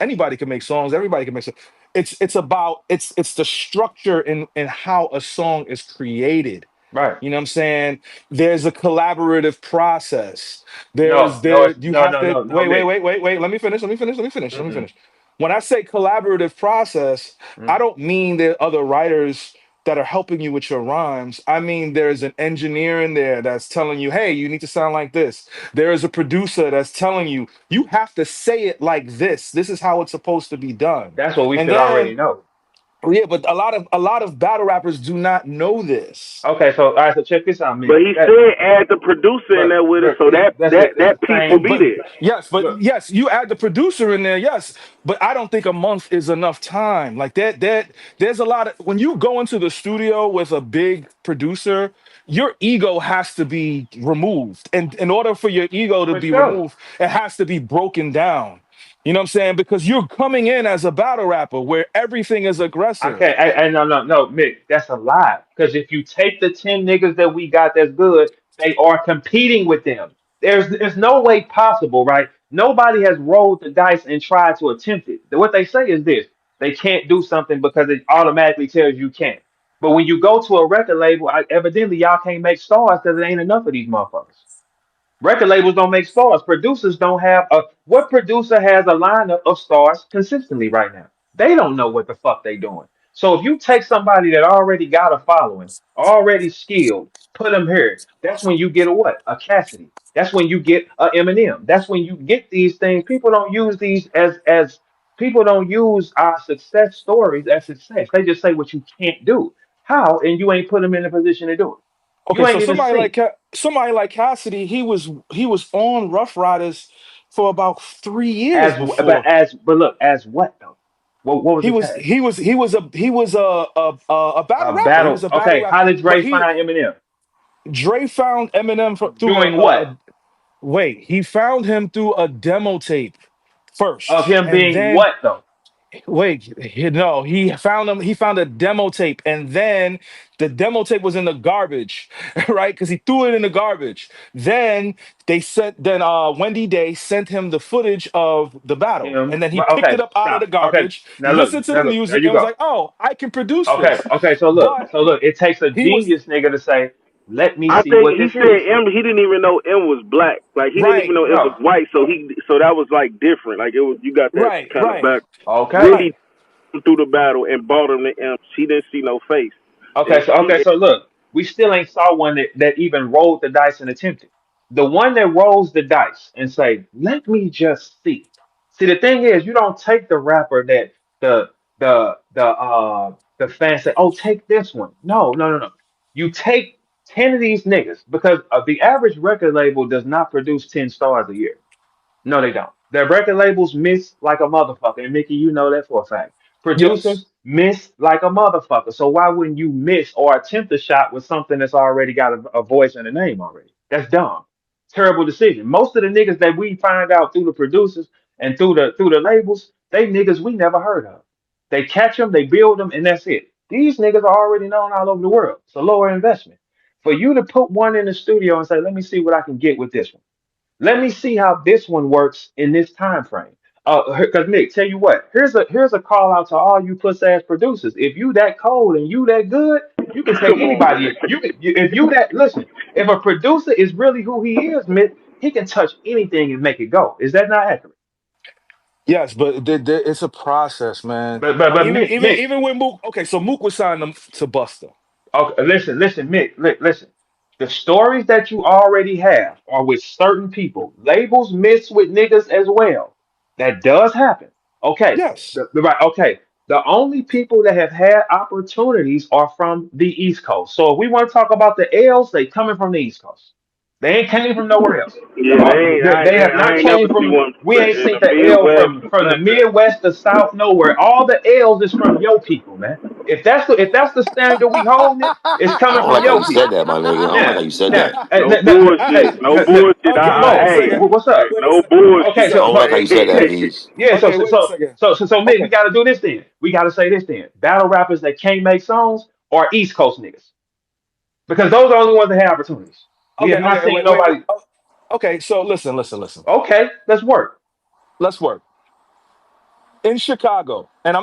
Anybody can make songs, everybody can make songs. It's the structure in how a song is created. Right. You know what I'm saying? There's a collaborative process. No, no, it's You have to no, wait, wait, Mick. wait, wait, wait. Let me finish. Let me Mm-mm. finish. When I say collaborative process, I Mm. don't mean there are other writers that are helping you with your rhymes. I mean, there's an engineer in there that's telling you, hey, you need to sound like this. There is a producer that's telling you, you have to say it like this. This is how it's supposed to be done. That's what we And should already then, know. yeah, but a lot of battle rappers do not know this. Okay, so all right, so check this out, Mick. But he That, said add the producer in there with it, but so that that's that it's that the piece will Oh, same. be but there. Look, yes, you add the producer in there, yes. But I don't think a month is enough time. Like there's a lot of when you go into the studio with a big producer, your ego has to be removed. And in order for your ego to for be sure. removed, it has to be broken down. You know what I'm saying? Because you're coming in as a battle rapper where everything is aggressive. Okay, no, Mick, that's a lie. Because if you take the 10 niggas that we got that's good, they are competing with them. There's no way possible, right? Nobody has rolled the dice and tried to attempt it. What they say is this: they can't do something because it automatically tells you can't. But when you go to a record label, evidently y'all can't make stars because there ain't enough of these motherfuckers. Record labels don't make stars. Producers don't have a what producer has a lineup of stars consistently right now? They don't know what the fuck they doing. So if you take somebody that already got a following, already skilled, put them here, that's when you get a what? A Cassidy. That's when you get a Eminem. That's when you get these things. People don't use these as people don't use our success stories as success. They just say what you can't do. How? And you ain't put them in a position to do it. Okay, You so ain't even seen. Somebody like Cassidy, he was on Rough Riders for about 3 years before. But look, as what though? What was He the was tag? he was a battle rapper. He was Battle. a battle Okay, rapper. how did But Dre find Eminem? Dre found Eminem through Doing what? he found him through a demo tape Of first, him and being then what though? no, he found a demo tape, and then the demo tape was in the garbage, right? Because he threw it in the garbage. Wendy Day sent him the footage of the battle, and Him. then he Right, picked it okay, up out of the stop. Okay, garbage, listened to now the look. There music, you and was go. like, "Oh, I can produce Okay, this." okay. But So look. It takes a he was genius nigga to say, "Let me I see think what he this said is." M. He didn't even know M was black. Like he didn't even right, know M was No. white. So that was like different. Like it was. You got that right, kind of right, back. Okay. Wendy right. through the battle and bought him the M. She didn't see no face, and Okay. So she. look. We still ain't saw one that even rolled the dice and attempted. The one that rolls the dice and say, "Let me just see." See, the thing is, you don't take the rapper that the the fans say, "Oh, take this one." No, no, no, no. You take 10 of these niggas because the average record label does not produce 10 stars a year. No, they don't. Their record labels miss like a motherfucker. And Mickey, you know that for a fact. Yes. Producers miss like a motherfucker. So why wouldn't you miss or attempt a shot with something that's already got a voice and a name already? That's dumb. Terrible decision. Most of the niggas that we find out through the producers and through the labels, they niggas we never heard of. They catch them, they build them, and that's it. These niggas are already known all over the world. It's a lower investment. For you to put one in the studio and say, let me see what I can get with this one. Let me see how this one works in this time frame. Because Nick, tell you what, here's a call out to all you puss ass producers. If you that cold and you that good, you can take Come on, anybody. man. If you that listen, if a producer is really who he is, Mick, he can touch anything and make it go. Is that not accurate? Yes, but it's a process, man. But Mick, Even when Mook, okay, so Mook was signed to Buster. okay, listen, Mick, listen. The stories that you already have are with certain people. Labels mix with niggas as well. That does happen. Okay, Yes. right. Okay, the only people that have had opportunities are from the East Coast. So if we want to talk about the L's, they coming from the East Coast. They ain't came from nowhere else. Yeah, they ain't. They have I not ain't never came see from. one We ain't in seen the the L Midwest or from the nothing. Midwest, the South, nowhere. All the L's is from your people, man. If that's the standard we hold it, it's I coming don't from like how you your said people. that, my nigga. I don't like how Now, you said now, that. hey, No hey, bullshit. No bullshit. Okay, wait a Mo, Hey, second. what's up? Wait a no second. Okay, bullshit. I so, don't like how you said that, Bees. yeah, Okay, wait a second. so Mick, we Okay. got to do this then. We got to say this then. Battle rappers that can't make songs are East Coast niggas because those are the only ones that have opportunities. We have not seen Wait. nobody. Okay, so listen. Okay, let's work. Let's work. In Chicago, and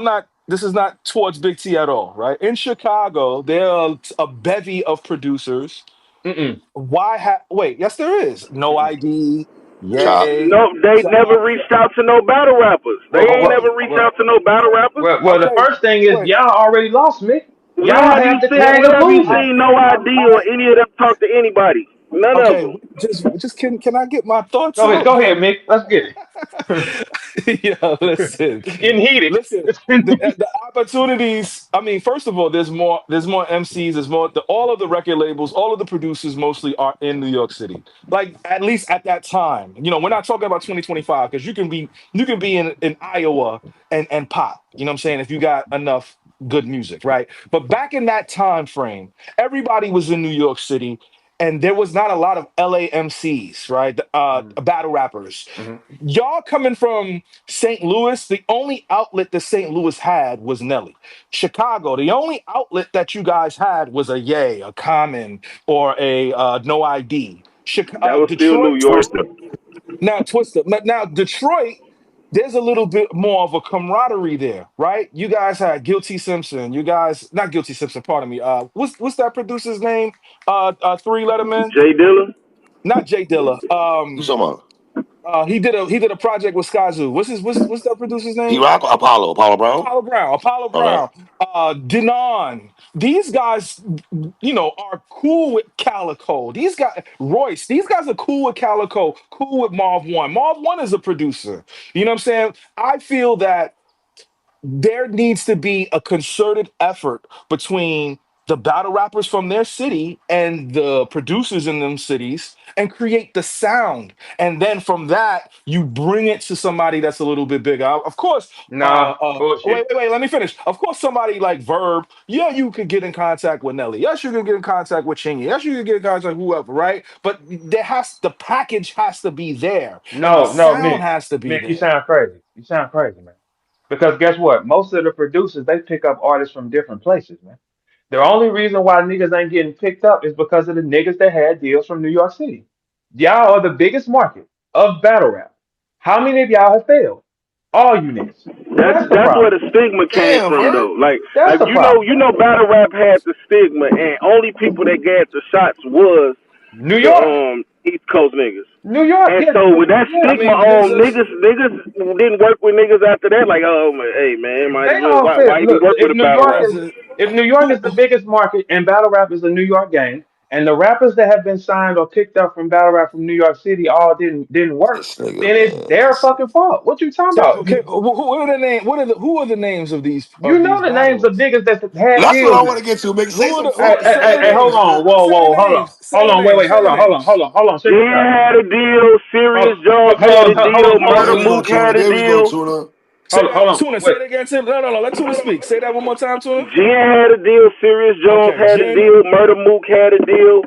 this is not towards Big T at all, right? In Chicago, there are a bevy of producers. Mm-mm, Wait, yes, there is. No mm-mm. ID, Chop. yay. No, they never Chop. reached out to no battle rappers. They Well, ain't well, never reached well, out to no battle rappers. the Okay, first thing is wait. y'all already lost, Mick. When Y'all have you have the seen? tag When of have you losing. seen no ID All or right. any of them talk to anybody? None of Okay, them. just can I get my thoughts Go ahead, out, go ahead, man? Mick. Let's get it. Yeah, listen, It's getting heated. listen. It's getting heated. The opportunities. I mean, first of all, there's more MCs. There's more. All of the record labels, all of the producers, mostly are in New York City. Like at least at that time, we're not talking about 2025 because you can be in Iowa and pop. You know what I'm saying? If you got enough good music, right? But back in that time frame, everybody was in New York City. And there was not a lot of LA MCs, right? Battle rappers. Mm-hmm. Y'all coming from St. Louis, the only outlet that St. Louis had was Nelly. Chicago, the only outlet that you guys had was a Yay, a Common, or a No ID. That was still New Detroit, York. Twister. now Twister. Now Detroit, there's a little bit more of a camaraderie there, right? You guys had Guilty Simpson. You guys, not Guilty Simpson, pardon me. What's that producer's name? Three Letterman, Jay Dilla. not Jay Dilla. You talking about He did a project with Skyzoo. What's that producer's P name? Rock or Apollo? Apollo Brown? Apollo Okay. Brown, Denon. These guys, are cool with Calico. These guys, Royce, these guys are cool with Calico, cool with Marv One. Marv One is a producer. You know what I'm saying? I feel that there needs to be a concerted effort between the battle rappers from their city and the producers in them cities and create the sound. And then from that, you bring it to somebody that's a little bit bigger. Of course, Nah, bullshit. let me finish. Of course, somebody like Verb, yeah, you could get in contact with Nelly. Yes, you can get in contact with Chingy. Yes, you can get in contact with whoever, right? But the package has to be there and the No, sound Mick. has to be Mick, you there. sound crazy. You sound crazy, man. Because guess what? Most of the producers they pick up artists from different places, man. The only reason why niggas ain't getting picked up is because of the niggas that had deals from New York City. Y'all are the biggest market of battle rap. How many of y'all have failed? All you niggas. That's the That's where problem. the stigma came Damn, from Vern. though. Like That's the problem. battle rap had the stigma, and only people that got the shots was New the York. East Coast niggas. New York, And yes, so with that yes. I stigma mean, there's on a niggas didn't work with niggas after that. Like, oh man, hey man, might as They well all why said, even look, work with a battle rap? there's a If New York who is the biggest market and battle rap is a New York game, and the rappers that have been signed or picked up from battle rap from New York City all didn't work, This nigga, then it's man. their fucking fault. What you talking so about? okay. Who are the name? Who are the names You of know these the names of battlers? niggas that had That's what I deals. want to get to. Make say Who are some the Hey, who? fucking hey, Say hey, the hey, hold names, names. on, man. whoa, Say the whoa, names. Say hold the on, wait, names. wait, Say hold the on, hold on, names. hold on, hold on, check Jen this out. had a deal, Serious Jones had a deal, Hold on, There Murder we go, Mook Tuna. had a There we go, deal. Tuna. Say hold that, on, Tuna. Say wait. it again. No. Let Tuna speak. Say that one more time, Tuna. Jen had a deal, Serious Jones Okay, had a Jen. deal, Murder Mook had a deal.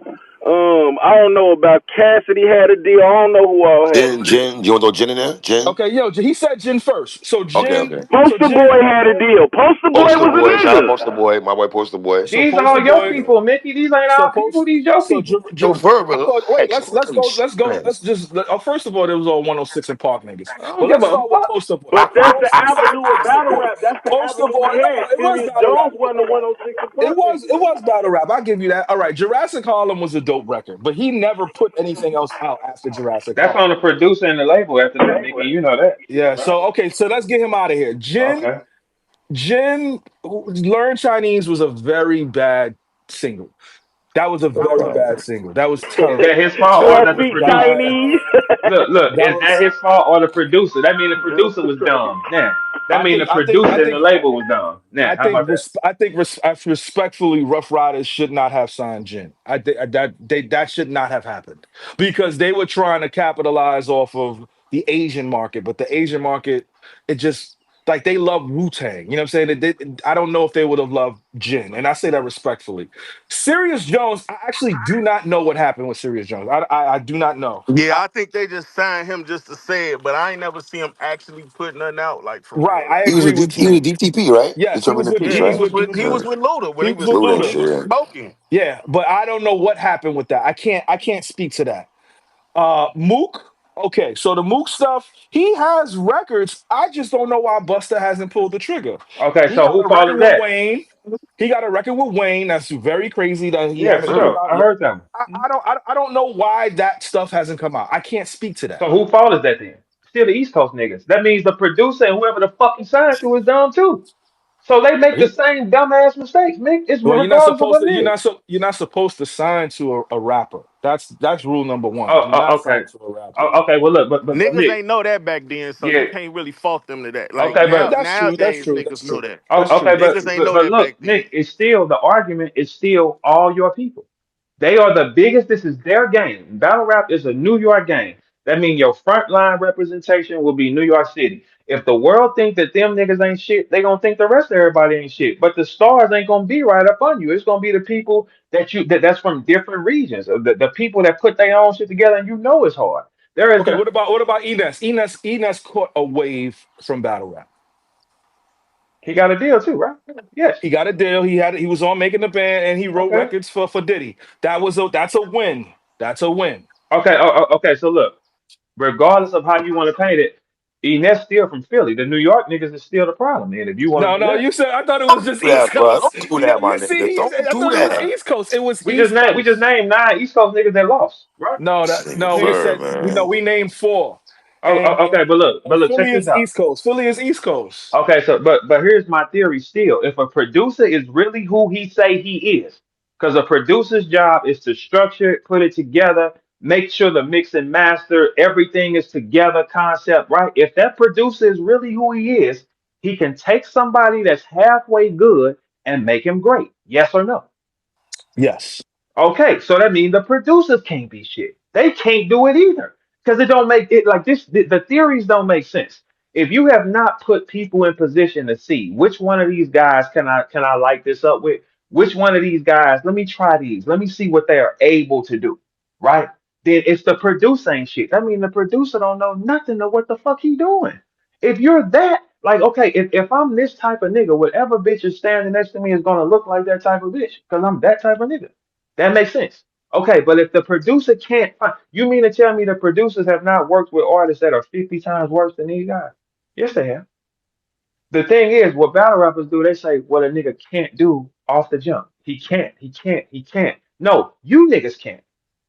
I don't know about Cassidy had a deal. I don't know who all had a deal. Jen. You want to throw Jen in there? Jen? Okay, yo, he said Jen first. So Okay, Jen. okay. So Poster Jen. Boy had a deal. Poster Boy Poster was a boy. Shout out nigga. Poster boy. My boy Poster boy. So These are poster all your boy. people, Mickey. These ain't So our people. post. These your So people. Yo, Verb, I thought. Wait. relax, Let's go. relax, man. Let's just. First of all, there was all 106 and Park niggas. I don't But give let's a start with fuck. poster boy. But that's the avenue of Poster battle boy. rap. That's the Poster avenue we boy. No, had. it was Serious battle rap. Jones wasn't the 106 and It Park was nigga. it was battle rap. I give you that. All right, Jurassic Harlem was a dope record, but he never put anything else out after Jurassic That's Harlem. on the producer and the label after that, Mickey. You know that, Yeah. right? So okay, so let's get him out of here. Okay. Jin, Learn Chinese was a very bad single. That was a very bad single. That was Is that terrible. his fault or Boy, is that the speak producer? Chinese. Look, That is that was. his fault or the producer? That mean the producer was dumb. Now, that I mean the think. I think. I producer and the think. label was dumb. Now, how about that? I respectfully, Rough Riders should not have signed Jin. I think that should not have happened because they were trying to capitalize off of the Asian market, but the Asian market, it just like they love Wu Tang. You know what I'm saying? I don't know if they would have loved Jin, and I say that respectfully. Sirius Jones, I actually do not know what happened with Sirius Jones. I do not know. Yeah, I think they just signed him just to say it, but I ain't never see him actually put nothing out like for Right, real. I Like, He was a agree with he was a Tuna. DTP, right? Yes, he was Determined with peace, yeah, he was right? with he he was was Yeah. with Luda he when he was was with Blue that when he Luda. was shit. smoking. Yeah, but I don't know what happened with that. I can't speak to that. Mook. Okay, so the Mook stuff, he has records. I just don't know why Buster hasn't pulled the trigger. Okay, He so got who a fault record is with that? Wayne. He got a record with Wayne. That's very crazy that he Yeah, for haven't put it sure. Mm. out I yet. heard them. I don't know why that stuff hasn't come out. I can't speak to that. So who fault is that then? Still the East Coast niggas. That means the producer and whoever the fuck he signed to is dumb too. So they make the He, same dumbass mistakes, Mick. It's well, you're not regardless of supposed what to. it is. You're not supposed to sign to a rapper. That's rule number one. Do not Okay. sign to a rapper. Okay. Well, look, but Niggas Mick, ain't know that back then, so you yeah. can't really fault them to that. Like Okay, now, That's true. That's nowadays true. niggas That's know true. that. That's Okay, true. Niggas ain't know but that look, back then. Nick, it's still the argument is still all your people. They are the biggest. This is their game. Battle rap is a New York game. That means your front line representation will be New York City. If the world think that them niggas ain't shit, they gonna think the rest of everybody ain't shit. But the stars ain't gonna be right up on you. It's gonna be the people that's from different regions. The people that put their own shit together, and you know it's hard. There is Okay, no. what about Enes? Enes caught a wave from battle rap. He got a deal too, right? Yes. He got a deal. He was on making the band and he wrote Okay. records for Diddy. That's a win. That's a win. Okay. Okay. So look. Regardless of how you want to paint it, Enes still from Philly. The New York niggas is still the problem. And if you want No, to do no, that, you said I thought it was Don't just do East that, bro. Coast. Don't do that, my You nigga. see, Don't I do thought it was that. East Coast. It was we just East named we just Coast. named 9 East Coast niggas that lost, right? No, This nigga no, we Nigga, Verb, said man. we named four. okay, but And look, check Philly this is out. East Coast. Philly is East Coast. Okay, so but here's my theory still. If a producer is really who he say he is, because a producer's job is to structure it, put it together, make sure the mix and master, everything is together, concept, right? If that producer is really who he is, he can take somebody that's halfway good and make him great. Yes or no? Yes. Okay, so that means the producers can't be shit. They can't do it either because it don't make it like this. The theories don't make sense. If you have not put people in position to see which one of these guys can I light this up with, which one of these guys, let me try these, let me see what they are able to do, right? Then it's the producer ain't shit. I mean, the producer don't know nothing of what the fuck he doing. If you're that, like, okay, if I'm this type of nigga, whatever bitch is standing next to me is gonna look like that type of bitch because I'm that type of nigga. That makes sense. Okay, but if the producer can't find, you mean to tell me the producers have not worked with artists that are 50 times worse than these guys? Yes, they have. The thing is, what battle rappers do, they say what a nigga can't do off the jump. He can't. No, you niggas can't.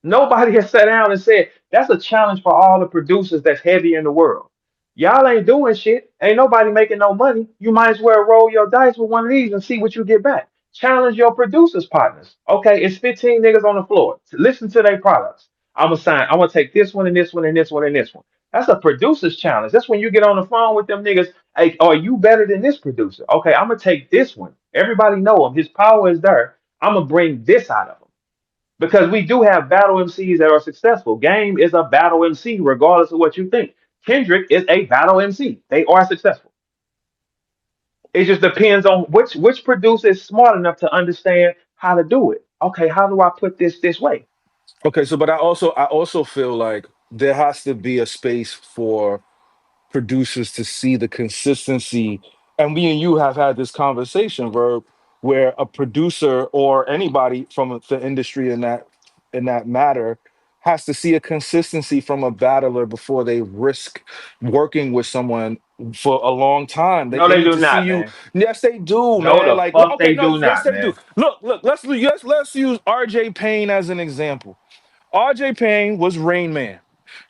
Nobody has sat down and said that's a challenge for all the producers that's heavy in the world. Y'all ain't doing shit. Ain't nobody making no money. You might as well roll your dice with one of these and see what you get back. Challenge your producers partners. Okay, it's 15 niggas on the floor. Listen to their products. I'm gonna sign. I'm gonna take this one and this one and this one and this one. That's a producer's challenge. That's when you get on the phone with them niggas. Hey, are you better than this producer? Okay, I'm gonna take this one. Everybody know him. His power is there. I'm gonna bring this out of him because we do have battle MCs that are successful. Game is a battle MC, regardless of what you think. Kendrick is a battle MC. They are successful. It just depends on which producer is smart enough to understand how to do it. Okay, how do I put this way? Okay, so but I also feel like there has to be a space for producers to see the consistency. And me and you have had this conversation, Verb, where a producer or anybody from the industry in that matter has to see a consistency from a battler before they risk working with someone for a long time. They, No, they they need do to see not, you. man. Yes, they do, No, man. the Like, fuck okay, they no, do yes, not, they do. man. Look, let's use RJ Payne as an example. RJ Payne was Rain Man.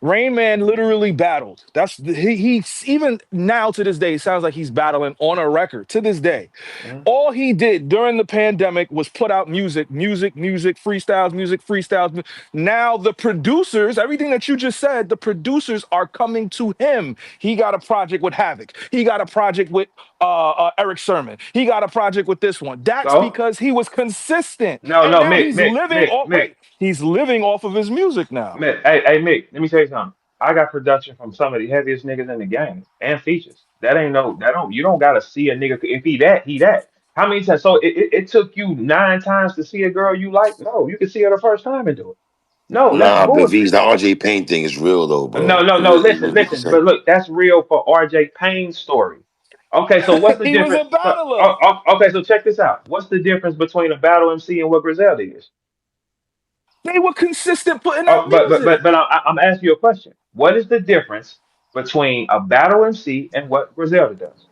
Rain Man literally battled. He even now to this day it sounds like he's battling on a record to this day. Mhm. All he did during the pandemic was put out music, freestyles, music, freestyles. Now the producers, everything that you just said, the producers are coming to him. He got a project with Havoc. He got a project with Eric Sermon. He got a project with this one. That's So because he was consistent, no, and no, now Mick, he's Mick, living Mick, off. Mick. Wait, he's living off of his music now. Mick, hey, Mick, let me tell you something. I got production from some of the heaviest niggas in the game and features. That ain't no, that don't, you don't gotta see a nigga. If he that, he that. How many times? So it took you 9 times to see a girl you like? No, you can see her the first time and do it. No, that's Nah, but V's bullshit. the RJ Payne thing is real though, No, bro. no, no. It Listen, was what you listen. said. But look, that's real for RJ Payne's story. Okay, so what's the He was difference? a battler. Okay, so check this out. What's the difference between a battle MC and what Griselda is? They were consistent putting out Oh, music. I'm asking you a question. What is the difference between a battle MC and what Griselda does?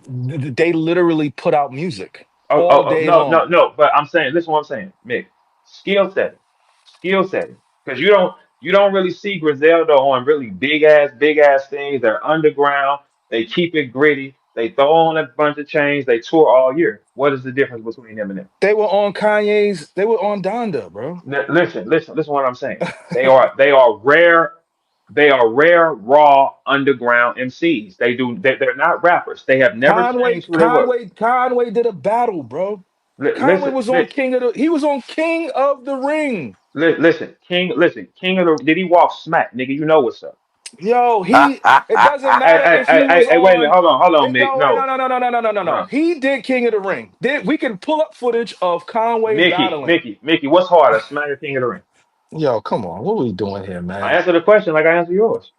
They literally put out music all Oh, day no, no, long. no. But I'm saying, listen, what I'm saying, Mick. Skill setting, skill setting, because you don't really see Griselda on really big ass things. They're underground. They keep it gritty. They throw on a bunch of chains. They tour all year. What is the difference between them and them? They were on Kanye's. They were on Donda, bro. Listen. What I'm saying. They are rare. They are rare, raw, underground MCs. They're not rappers. They have never Conway, changed who they were. Conway, Conway did a battle, bro. Conway Listen, was on King of the. He was on King of the Ring. listen, King of the. Did he walk smack, nigga? You know what's up. Yo, he. It doesn't Hey, matter hey, if hey, he hey, was hey, wait a minute, on. hold on, It Mick. don't. Wait, no, No, no, no, no, no, no, no, no, no. no, He did King of the Ring. We can pull up footage of Conway Mickey, battling. Mickey, Mickey. What's harder, smack or King of the Ring? Yo, come on. What are we doing here, I man? answer the question like I answer yours.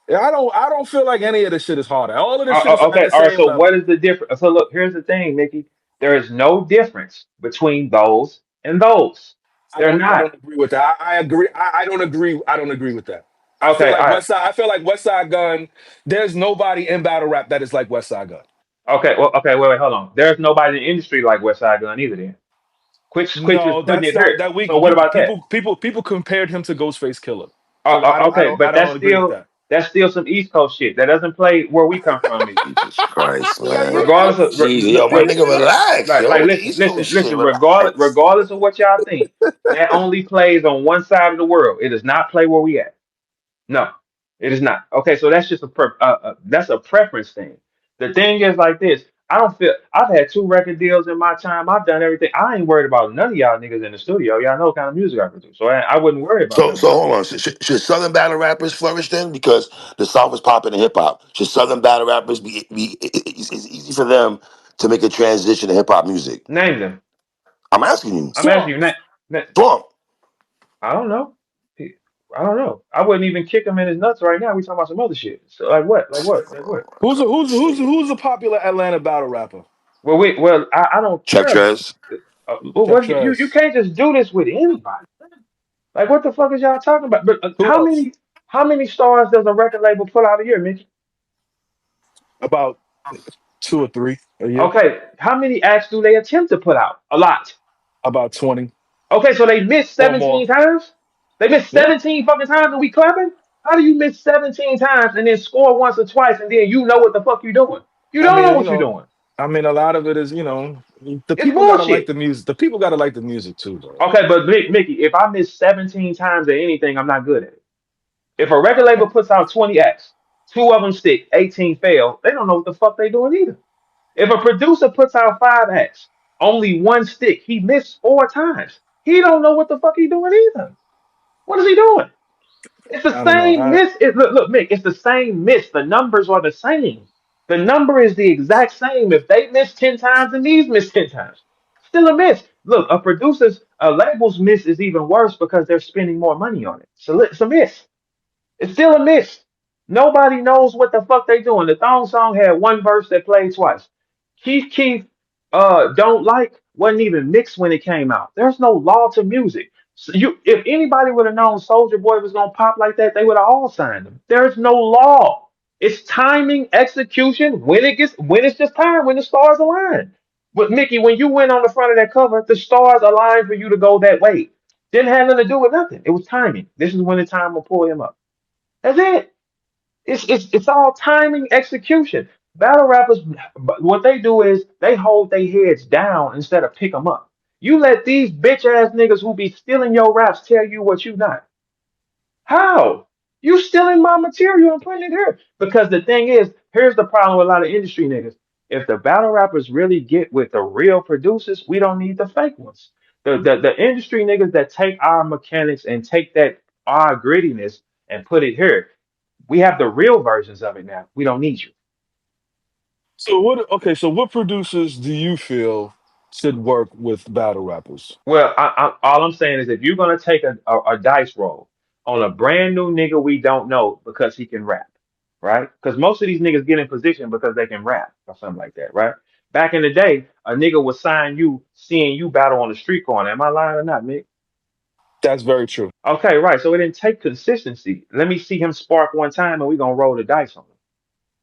Yeah, I don't feel like any of this shit is harder. All of this shit is at Okay, the all right. same So what level. is the difference? So look, here's the thing, Mickey. There is no difference between those and those. I They're don't I not. don't agree with that. I agree. I don't agree. I don't agree with that. I feel Okay, like all right. West Side. I feel like West Side Gun. There's nobody in battle rap that is like West Side Gun. Okay, well, okay, wait, hold on. There's nobody in the industry like West Side Gun either. Then quit No, just putting that's it not here. that we So what you about that? people compared him to Ghostface Killer. So I don't I Okay, don't I but don't agree with that. that's still some East Coast shit that doesn't play where we come from, Mickey. Jesus Christ, Yeah, man. Regardless of Jesus, yo, my nigga, relax, yo, like with the listen, East listen, Coast shit, listen. relax. Regardless of what y'all think, that only plays on one side of the world. It does not play where we at. No, it is not. Okay, so that's just that's a preference thing. The thing is like this. I don't feel I've had 2 record deals in my time. I've done everything. I ain't worried about none of y'all niggas in the studio. Y'all know what kind of music I produce, so I wouldn't worry about So, none of so y'all. hold on. Should Southern battle rappers flourish then? Because the South is popping in hip hop. Should Southern battle rappers it's easy for them to make a transition to hip hop music? Name them. I'm asking you. I'm asking Swamp. you. Swamp. I don't know. He- I don't know. I wouldn't even kick him in his nuts right now. We talking about some other shit. So like what? Like what? Like Oh what? my Who's a God, who's a, this who's a, nigga. who's a popular Atlanta battle rapper? Well, I don't Chuck care about. Trez. Well, Chuck you Trez. can't just do this with anybody. Like what the fuck is y'all talking about? But Who else? how many stars does a record label put out a year, Mitch? About 2 or 3 a year. Okay, how many acts do they attempt to put out? A lot. About 20. Okay, so they missed or 17 more. times. They missed Yeah. 17 fucking times and we clapping. How do you miss 17 times and then score once or twice and then you know what the fuck you doing? You I don't know mean, what you're doing. I mean, a lot of it is, the It's people gotta like bullshit. the music. The people gotta like the music too, bro. Okay, but Mickey, if I miss 17 times at anything, I'm not good at it. If a record label puts out 20 acts, two of them stick, 18 fail, they don't know what the fuck they doing either. If a producer puts out 5 acts, only one stick, he missed 4 times. He don't know what the fuck he doing either. What is he doing? It's the I don't know. same miss. Look, Mick, it's the same miss. The numbers are the same. The number is the exact same. If they miss 10 times and these miss 10 times, still a miss. Look, a label's miss is even worse because they're spending more money on it. So it's a miss. It's still a miss. Nobody knows what the fuck they doing. The thong song had one verse that played twice. Keith don't like wasn't even mixed when it came out. There's no law to music. So if anybody would have known Soldier Boy was gonna pop like that, they would have all signed him. There's no law. It's timing, execution, when it's just time, when the stars align. But Mickey, when you went on the front of that cover, the stars aligned for you to go that way. Didn't have nothing to do with nothing. It was timing. This is when the time will pull him up. That's it. It's all timing, execution. Battle rappers, what they do is they hold their heads down instead of pick them up. You let these bitch ass niggas who be stealing your raps tell you what you not. How? You stealing my material and putting it here? Because the thing is, here's the problem with a lot of industry niggas. If the battle rappers really get with the real producers, we don't need the fake ones. The industry niggas that take our mechanics and take that our grittiness and put it here. We have the real versions of it now. We don't need you. So what? Okay, so what producers do you feel should work with battle rappers? Well, all I'm saying is if you're gonna take a dice roll on a brand new nigga we don't know because he can rap, right? Because most of these niggas get in position because they can rap or something like that, right? Back in the day, a nigga would sign you seeing you battle on the street corner. Am I lying or not, Mick? That's very true. Okay, right. So it didn't take consistency. Let me see him spark one time and we're gonna roll the dice on him.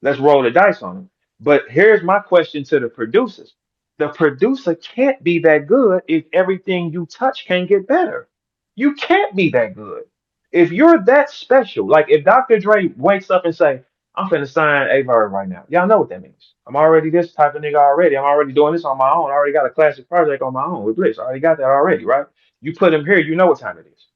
Let's roll the dice on them. But here's my question to the producers. The producer can't be that good if everything you touch can get better. You can't be that good. If you're that special, like if Dr. Dre wakes up and say, I'm finna sign a Verb right now. Y'all know what that means. I'm already this type of nigga already. I'm already doing this on my own. I already got a classic project on my own with Bliss. I already got that already, right? You put him here, you know what time it is.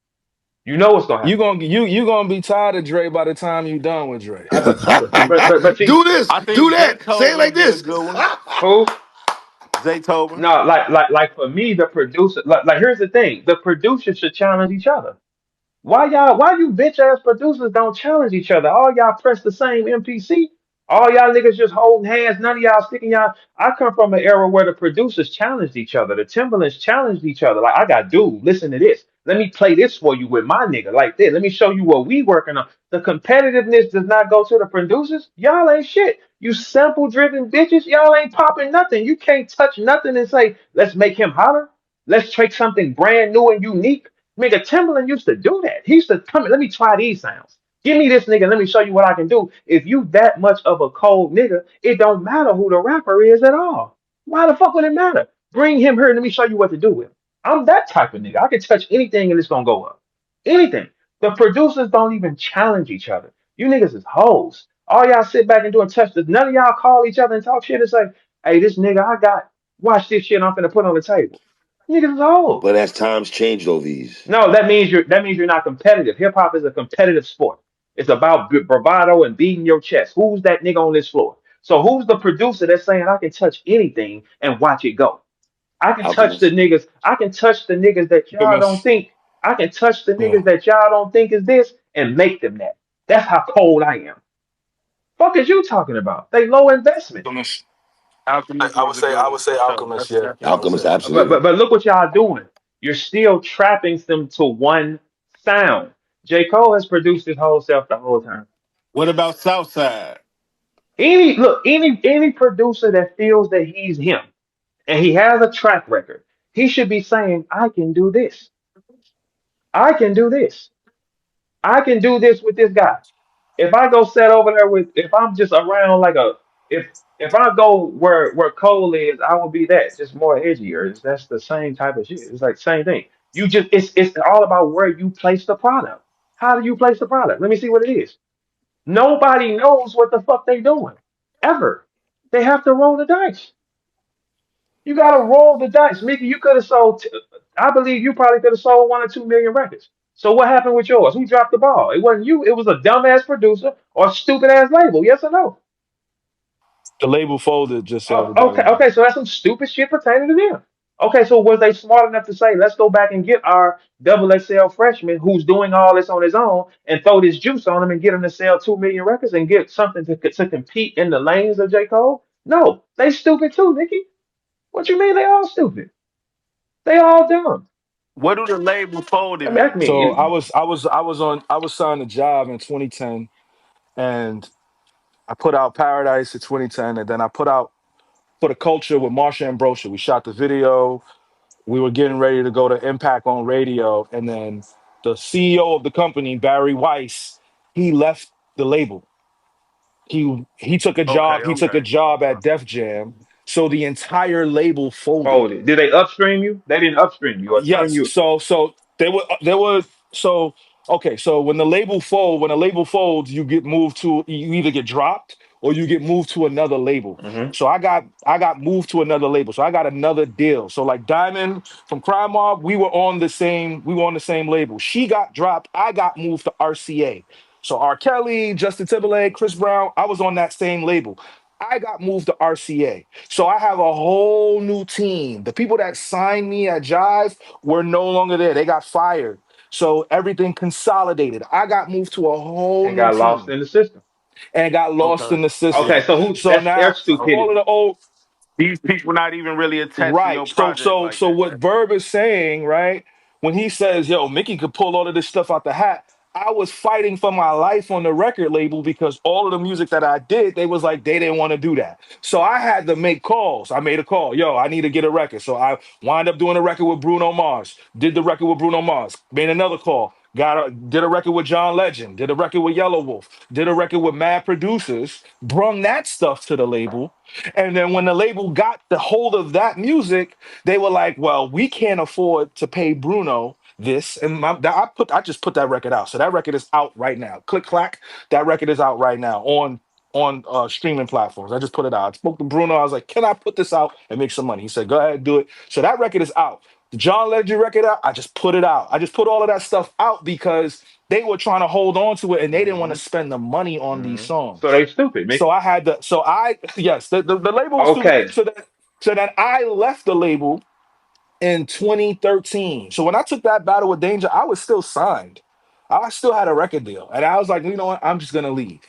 You know what's gonna happen. You gonna be tired of Dre by the time you done with Dre. But see, Do this, I do think that, say it Zaytoven like would be a this. good one. who? Zaytoven. No, like for me, the producer, like here's the thing: the producers should challenge each other. Why you bitch ass producers don't challenge each other? All y'all press the same MPC. All y'all niggas just holding hands. None of y'all sticking y'all. I come from an era where the producers challenged each other. The Timberlands challenged each other. Like I got dude, listen to this. Let me play this for you with my nigga like this. Let me show you what we working on. The competitiveness does not go to the producers. Y'all ain't shit. You sample driven bitches. Y'all ain't popping nothing. You can't touch nothing and say, let's make him holler. Let's take something brand new and unique. Nigga, Timberland used to do that. He used to come in, let me try these sounds. Give me this nigga, let me show you what I can do. If you that much of a cold nigga, it don't matter who the rapper is at all. Why the fuck would it matter? Bring him here and let me show you what to do with him. I'm that type of nigga. I can touch anything and it's gonna go up. Anything. The producers don't even challenge each other. You niggas is hoes. All y'all sit back and do and touch this. None of y'all call each other and talk shit and say, hey, this nigga I got, watch this shit I'm finna put on the table. Niggas is hoes. But as times change, though, these. No, that means you're not competitive. Hip hop is a competitive sport. It's about bravado and beating your chest. Who's that nigga on this floor? So who's the producer that's saying I can touch anything and watch it go? I can touch the Alchemist. niggas. I can touch the niggas that y'all don't Alchemist. think. I can touch the Yeah. niggas that y'all don't think is this and make them that. That's how cold I am. Fuck is you talking about? They low investment. Alchemist. Alchemist I was would a say good I one would say for sure. Alchemist. That's Yeah, definitely I would Alchemist, say But Alchemist. but absolutely. but look what y'all doing. You're still trapping them to one sound. J. Cole has produced his whole self the whole time. What about Southside? Any producer that feels that he's him and he has a track record, he should be saying, I can do this. I can do this. I can do this with this guy. If I go set over there with if I'm just around like a if I go where Cole is, I will be that, just more edgier. That's the same type of shit. It's like same thing. You just it's all about where you place the product. How do you place the product? Let me see what it is. Nobody knows what the fuck they doing ever. They have to roll the dice. You got to roll the dice. Mickey, you could have sold, I believe you probably could have sold 1 or 2 million records. So what happened with yours? Who dropped the ball? It wasn't you. It was a dumbass producer or stupid ass label. Yes or no? The label folded, just so Oh, everybody okay, knows. okay. So that's some stupid shit pertaining to them. Okay, so was they smart enough to say, let's go back and get our double XL freshman who's doing all this on his own and throw this juice on him and get him to sell 2 million records and get something to compete in the lanes of J. Cole? No, they stupid too, Nicky. What you mean they all stupid? They all dumb. What do the label I folded mean, I mean? So mean, I was signed a job in 2010, and I put out Paradise in 2010, and then I put out for the culture with Marsha Ambrosius. We shot the video. We were getting ready to go to Impact on radio, and then the CEO of the company, Barry Weiss, he left the label. He took a Okay, job. He took okay, a job okay. at Def Jam, so the entire label folded. folded. Did they upstream you? They didn't upstream you or turn Yes. you. So there were so okay. So when a label folds, you get moved to you either get dropped or you get moved to another label. Hmm. So I got moved to another label. So I got another deal. So like Diamond from Crime Mob, we were on the same label. She got dropped. I got moved to RCA. So R. Kelly, Justin Timberlake, Chris Brown, I was on that same label. I got moved to RCA. So I have a whole new team. The people that signed me at Jive were no longer there. They got fired. So everything consolidated. I got moved to a whole And new got lost team in the system. and got lost Okay. in the Okay, system. so who? So That's their now all of stupidity. the old These people not even really attached to right. your So project so like so that. what Verb is saying, right? When he says, "Yo, Mickey could pull all of this stuff out the hat," I was fighting for my life on the record label because all of the music that I did, they was like they didn't want to do that. So I had to make calls. I made a call. Yo, I need to get a record. So I wind up doing a record with Bruno Mars. Did the record with Bruno Mars. Made another call. Did a record with John Legend. Did a record with Yellow Wolf. Did a record with Mad Producers. Brung that stuff to the label. And then when the label got the hold of that music, they were like, "Well, we can't afford to pay Bruno this." And I just put that record out. So that record is out right now. Click clack. That record is out right now on streaming platforms. I just put it out. I spoke to Bruno. I was like, "Can I put this out and make some money?" He said, "Go ahead, do it." So that record is out. The John Legend record out. I just put it out. I just put all of that stuff out because they were trying to hold on to it and they didn't want Hmm. to spend the money on these Hmm. So songs. they stupid, So Mickey. I had to. So I yes, the label was stupid. Okay, So that I left the label in 2013. So when I took that battle with Danger, I was still signed. I still had a record deal, and I was like, you know what? I'm just gonna leave.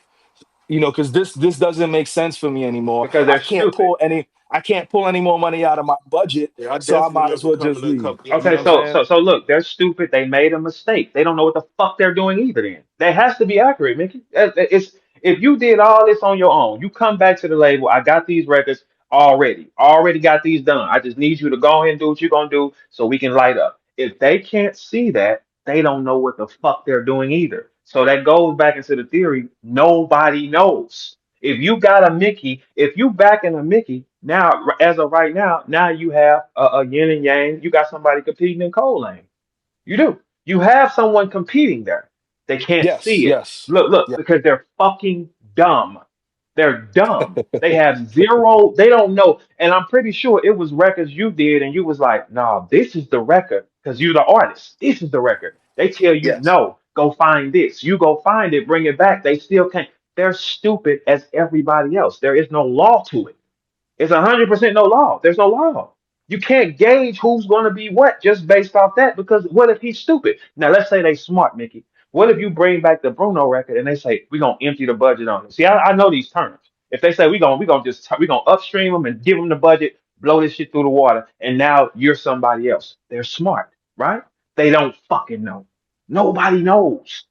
Because this doesn't make sense for me anymore. because I they're can't stupid. pull any. I can't pull any more money out of my budget, Yeah, I so I definitely might as remember well just coming a leave. couple. You Okay, know what I'm so saying? so so look, they're stupid. They made a mistake. They don't know what the fuck they're doing either. Then that has to be accurate, Mickey. It's if you did all this on your own, you come back to the label. I got these records already got these done. I just need you to go ahead and do what you're gonna do so we can light up. If they can't see that, they don't know what the fuck they're doing either. So that goes back into the theory. Nobody knows. If you got a Mickey, if you backing a Mickey, now as of right now, now you have a yin and yang. You got somebody competing in Cole Lane. You do. You have someone competing there. They can't Yes, see it. yes, Look, yeah, because they're fucking dumb. They're dumb. They have zero, they don't know. And I'm pretty sure it was records you did, and you was like, nah, this is the record. Because you're the artist. This is the record. They tell you, yes, no, go find this. You go find it, bring it back. They still can't. They're stupid as everybody else. There is no law to it. It's 100% no law. There's no law. You can't gauge who's going to be what just based off that because what if he's stupid? Now, let's say they smart, Mickey. What if you bring back the Bruno record and they say, we're going to empty the budget on it? See, I know these terms. If they say we're gonna upstream them and give them the budget, blow this shit through the water, and now you're somebody else. They're smart, right? They don't fucking know. Nobody knows.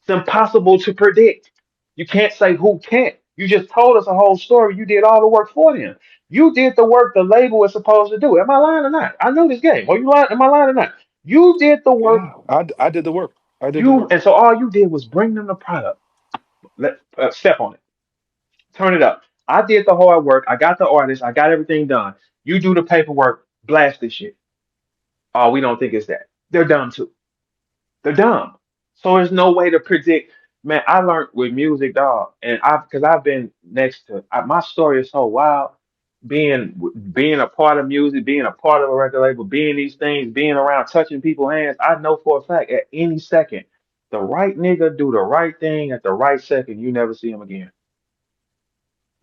It's impossible to predict. You can't say who can't. You just told us a whole story. You did all the work for them. You did the work the label is supposed to do. Am I lying or not? I know this game. Are you lying? Am I lying or not? You did the work. yeah. I did the work. I did the You work. and so all you did was bring them the product. Let step on it. Turn it up. I did the hard work. I got the artist. I got everything done. You do the paperwork. Blast this shit. Oh, we don't think it's that. they're dumb too. They're dumb. So there's no way to predict. Man, I learned with music, dog, and because I've been next to my story is so wild. Being a part of music, being a part of a record label, being these things, being around, touching people's hands. I know for a fact at any second, the right nigga do the right thing at the right second. You never see him again.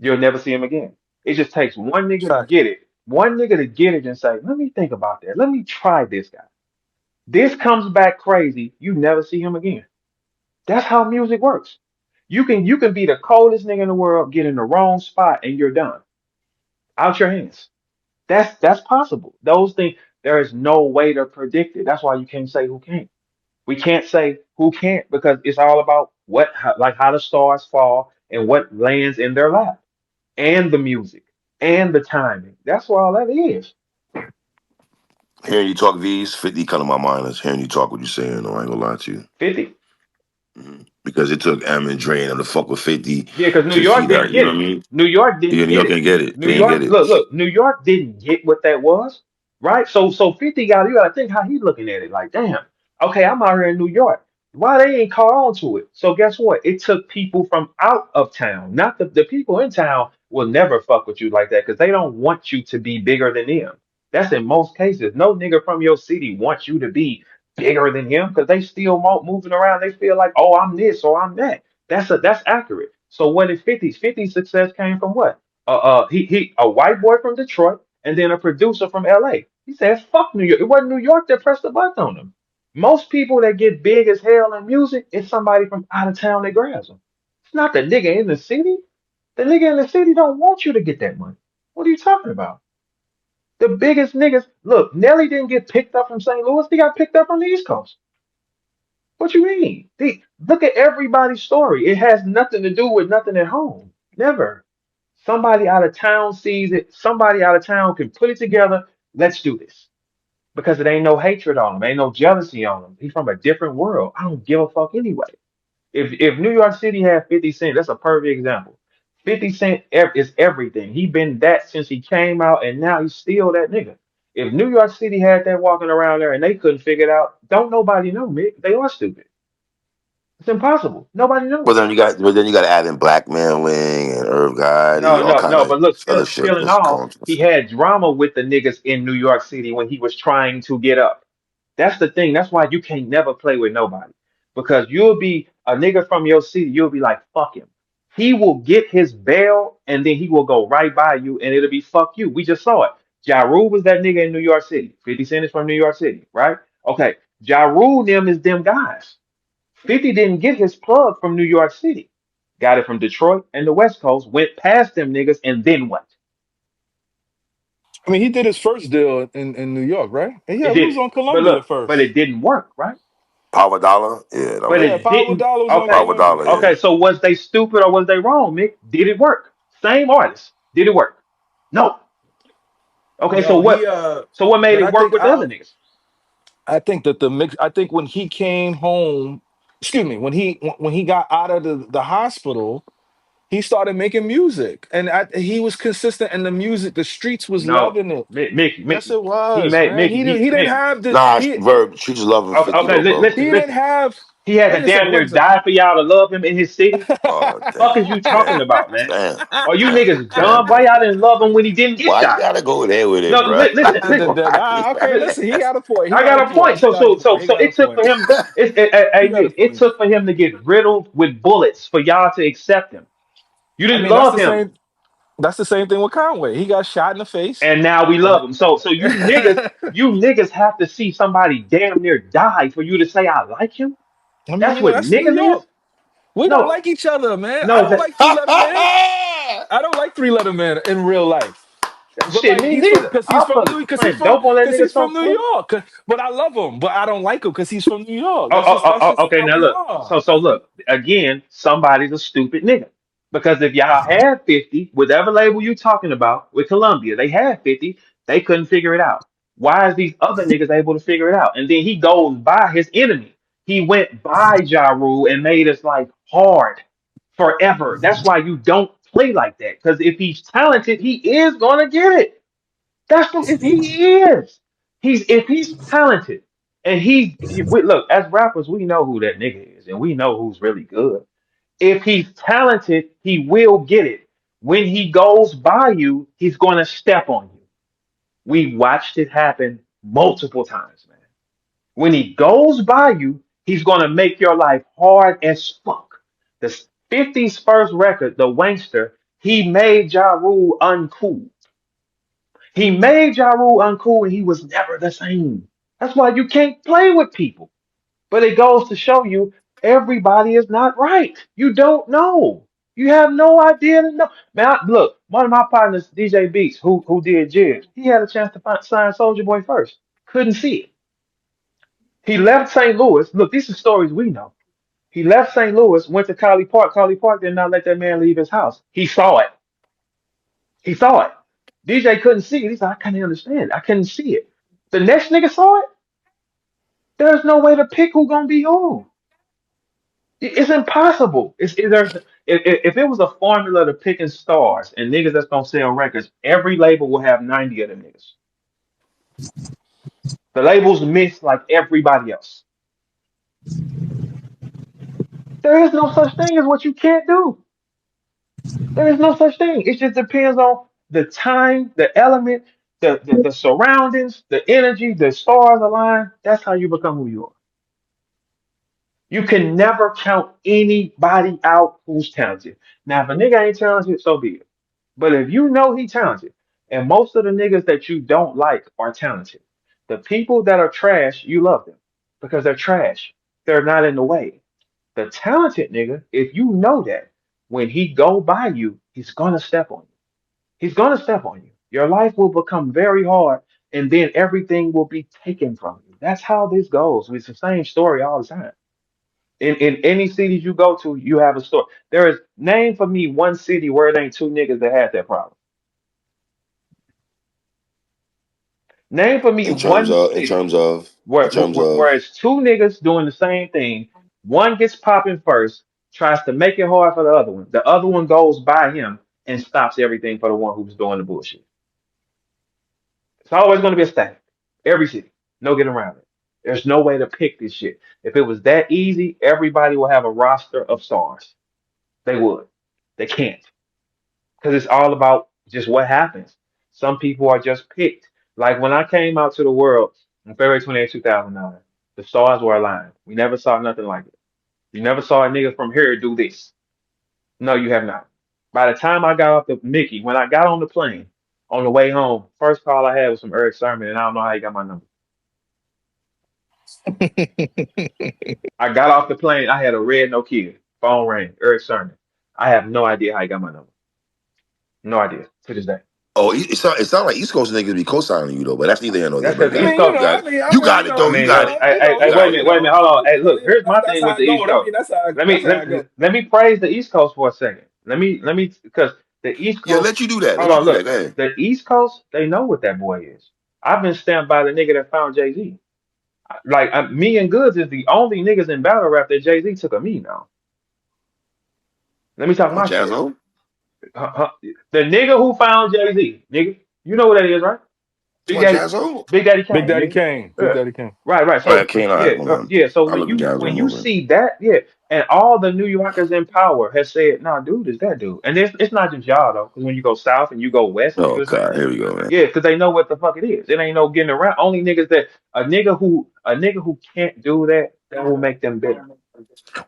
You'll never see him again. It just takes one nigga to Fact. get it. One nigga to get it and say, let me think about that. Let me try this guy. This comes back crazy. You never see him again. That's how music works. You can be the coldest nigga in the world, get in the wrong spot, and you're done. Out your hands. That's possible. Those things, there is no way to predict it. That's why you can't say who can't. We can't say who can't because it's all about like how the stars fall and what lands in their lap and the music and the timing. That's what all that is. Hearing you talk these 50 come to my mind is hearing you talk what you're saying, though. I ain't gonna lie to you. 50. Because it took M and Dre and them to fuck with 50 Yeah, because New to see York didn't that, you get know what I it. mean? New York Yeah, didn't New get York it. ain't get it. New They ain't get York, it. look, New York didn't get what that was, right? So 50 you gotta think how he looking at it. Like, damn, okay, I'm out here in New York. Why they ain't caught on to it? So guess what? It took people from out of town. Not the people in town will never fuck with you like that because they don't want you to be bigger than them. That's in most cases. No nigga from your city wants you to be bigger than him because they still moving around. They feel like, oh, I'm this or I'm that. That's accurate. So what is 50's? 50's success came from what? He a white boy from Detroit and then a producer from LA. He says, fuck New York. It wasn't New York that pressed the button on him. Most people that get big as hell in music, it's somebody from out of town that grabs them. It's not the nigga in the city. The nigga in the city don't want you to get that money. What are you talking about? The biggest niggas, look, Nelly didn't get picked up from St. Louis. He got picked up from the East Coast. What you mean? Look at everybody's story. It has nothing to do with nothing at home. Never. Somebody out of town sees it. Somebody out of town can put it together. Let's do this. Because it ain't no hatred on him. Ain't no jealousy on him. He's from a different world. I don't give a fuck anyway. If New York City had 50 Cent, that's a perfect example. 50 Cent is everything. He been that since he came out, and now he's still that nigga. If New York City had that walking around there and they couldn't figure it out, don't nobody know, Mick. They are stupid. It's impossible. Nobody But knows. then you got to add in blackmailing and Irv Gotti, No, all no, kind no. of But look, other still shit in that's all, going. he had drama with the niggas in New York City when he was trying to get up. That's the thing. That's why you can't never play with nobody. Because you'll be a nigga from your city, you'll be like, fuck him. He will get his bail and then he will go right by you and it'll be fuck you. We just saw it. Ja Rule was that nigga in New York City. 50 Cent is from New York City, right? Okay. Ja Rule, them is them guys. 50 didn't get his plug from New York City. Got it from Detroit and the West Coast, went past them niggas, and then what? I mean, he did his first deal in New York, right? And It yeah, we did, was on but Columbia look, but first. it didn't work, right? Power Dollar, yeah, that But was Yeah, it Power didn't. Dollar was on Okay, Power Columbia. Dollar, yeah. okay. So was they stupid or was they wrong, Mick? Did it work? Same artist. Did it work? No. Okay, so No, he what? So what made but it work with the other niggas? I think that the mix. I think when he came home, excuse me, when he got out of the hospital, he started making music, and he was consistent in the music. The streets was No, loving it. Yes, Mickey. it He was, made man. Mickey. He didn't Mickey. have the Nah, Verb, she just loving Okay, 50 okay. though, bro. he Listen, didn't listen. have. He had Wait to a second. damn Wait near a second. die for y'all to love him in his city. Oh, Fuck damn, is you talking damn, about, man? damn, Are you damn, niggas damn. dumb? Why y'all didn't love him when he didn't get Why you shot? gotta go there with No, it, bro? listen. Okay, listen. He got a point. He I got a got a point. point. He So, got a so, so, point. He so got a it took point. for him. He Hey, got a Nick, it point. took for him to get riddled with bullets for y'all to accept him. You I didn't mean, that's love the him, same. That's the same thing with Conway. He got shot in the face, and now we and love him. So you niggas have to see somebody damn near die for you to say I like him. I mean, That's you know, what that's New niggas is. York. We don't No, like each other, man. I no, don't that like Three Letter Man. I don't like Three Letter Man in real life. But shit. like Me he's from neither. because he's I'll from fucking New plant dope on that because nigga he's so from New quick. York. But I love him, but I don't like him because he's from New York. Oh, oh, That's just okay. how Now we look. are. So look again. Somebody's a stupid nigga because if y'all had 50, whatever label you talking about with Columbia, they had 50. They couldn't figure it out. Why is these other niggas able to figure it out? And then he goes by his enemy. He went by Ja Rule and made us like hard forever. That's why you don't play like that. Because if he's talented, he is gonna get it. That's what if he is. If he's talented. And look, as rappers, we know who that nigga is, and we know who's really good. If he's talented, he will get it. When he goes by you, he's going to step on you. We watched it happen multiple times, man. When he goes by you, he's going to make your life hard as fuck. The 50's first record, The Wankster, he made Ja Rule uncool. He made Ja Rule uncool and he was never the same. That's why you can't play with people. But it goes to show you everybody is not right. You don't know. You have no idea to know. Man, look, one of my partners, DJ Beats, who did Jizz, he had a chance to sign Soldier Boy first. Couldn't see it. He left St. Louis. Look, these are stories we know. He left St. Louis, went to Colley Park. Colley Park did not let that man leave his house. He saw it. He saw it. DJ couldn't see it. He said, I couldn't understand. I couldn't see it. The next nigga saw it. There's no way to pick who gonna be who. It's impossible. If it was a formula to picking stars and niggas that's gonna sell records, every label will have 90 of them niggas. The labels miss like everybody else. There is no such thing as what you can't do. There is no such thing. It just depends on the time, the element, the surroundings, the energy, the stars align. That's how you become who you are. You can never count anybody out who's talented. Now, if a nigga ain't talented, so be it. But if you know he talented, and most of the niggas that you don't like are talented, the people that are trash, you love them because they're trash. They're not in the way. The talented nigga, if you know that, when he go by you, he's gonna step on you. He's gonna step on you. Your life will become very hard, and then everything will be taken from you. That's how this goes. It's the same story all the time. In any cities you go to, you have a store. There is name for me one city where it ain't two niggas that had that problem. Name for me In terms one of, in city terms of, in where terms where, of, where it's two niggas doing the same thing. One gets popping first, tries to make it hard for the other one. The other one goes by him and stops everything for the one who's doing the bullshit. It's always going to be a static. Every city, no getting around it. There's no way to pick this shit. If it was that easy, everybody would have a roster of stars. They would. They can't. Because it's all about just what happens. Some people are just picked. Like when I came out to the world on February 2009, the stars were aligned. We never saw nothing like it. You never saw a nigga from here do this. No, you have not. By the time I got off the Mickey, when I got on the plane on the way home, first call I had was from Eric Sermon, and I don't know how he got my number. I got off the plane, I had a red Nokia. Phone rang, Eric Sermon. I have no idea how he got my number. No idea to this day. oh, it's not like East Coast niggas be co-signing you though, but that's neither here nor there. That's But because you the got I it. East mean, you Coast. know, You got it I though. You mean, got look, it. hey, You got it. wait a minute, hold on. Hey, look, here's my that's thing how with I the East go. I Coast. mean, that's how Let me that's how let, I go. let me praise the East Coast for a second. Let me because the East Yeah, Coast. let you do that. Hold Let you on, do that. look, Go ahead. the East Coast, they know what that boy is. I've been stamped by the nigga that found Jay Z. Like me and Goods is the only niggas in battle rap that Jay Z took a me now. Let me talk Oh, my shit. Jazzo. The nigga who found Jay Z, nigga, you know what that is, right? You Big want Daddy, Jazzo? Big Daddy Big Kane, Daddy nigga. Kane. Big Yeah. Daddy Kane. Right, right. All right, So Kane. All yeah, right, hold on. yeah. So I when look at you Jazzo when in a you little bit. see that, yeah, and all the New Yorkers in power has said, "No, dude, is that dude?" And it's not just y'all though, because when you go south and you go west, you do Oh the same God, thing. here we go, man. Yeah, because they know what the fuck it is. It ain't no getting around. Only niggas that a nigga who can't do that, that will make them bitter.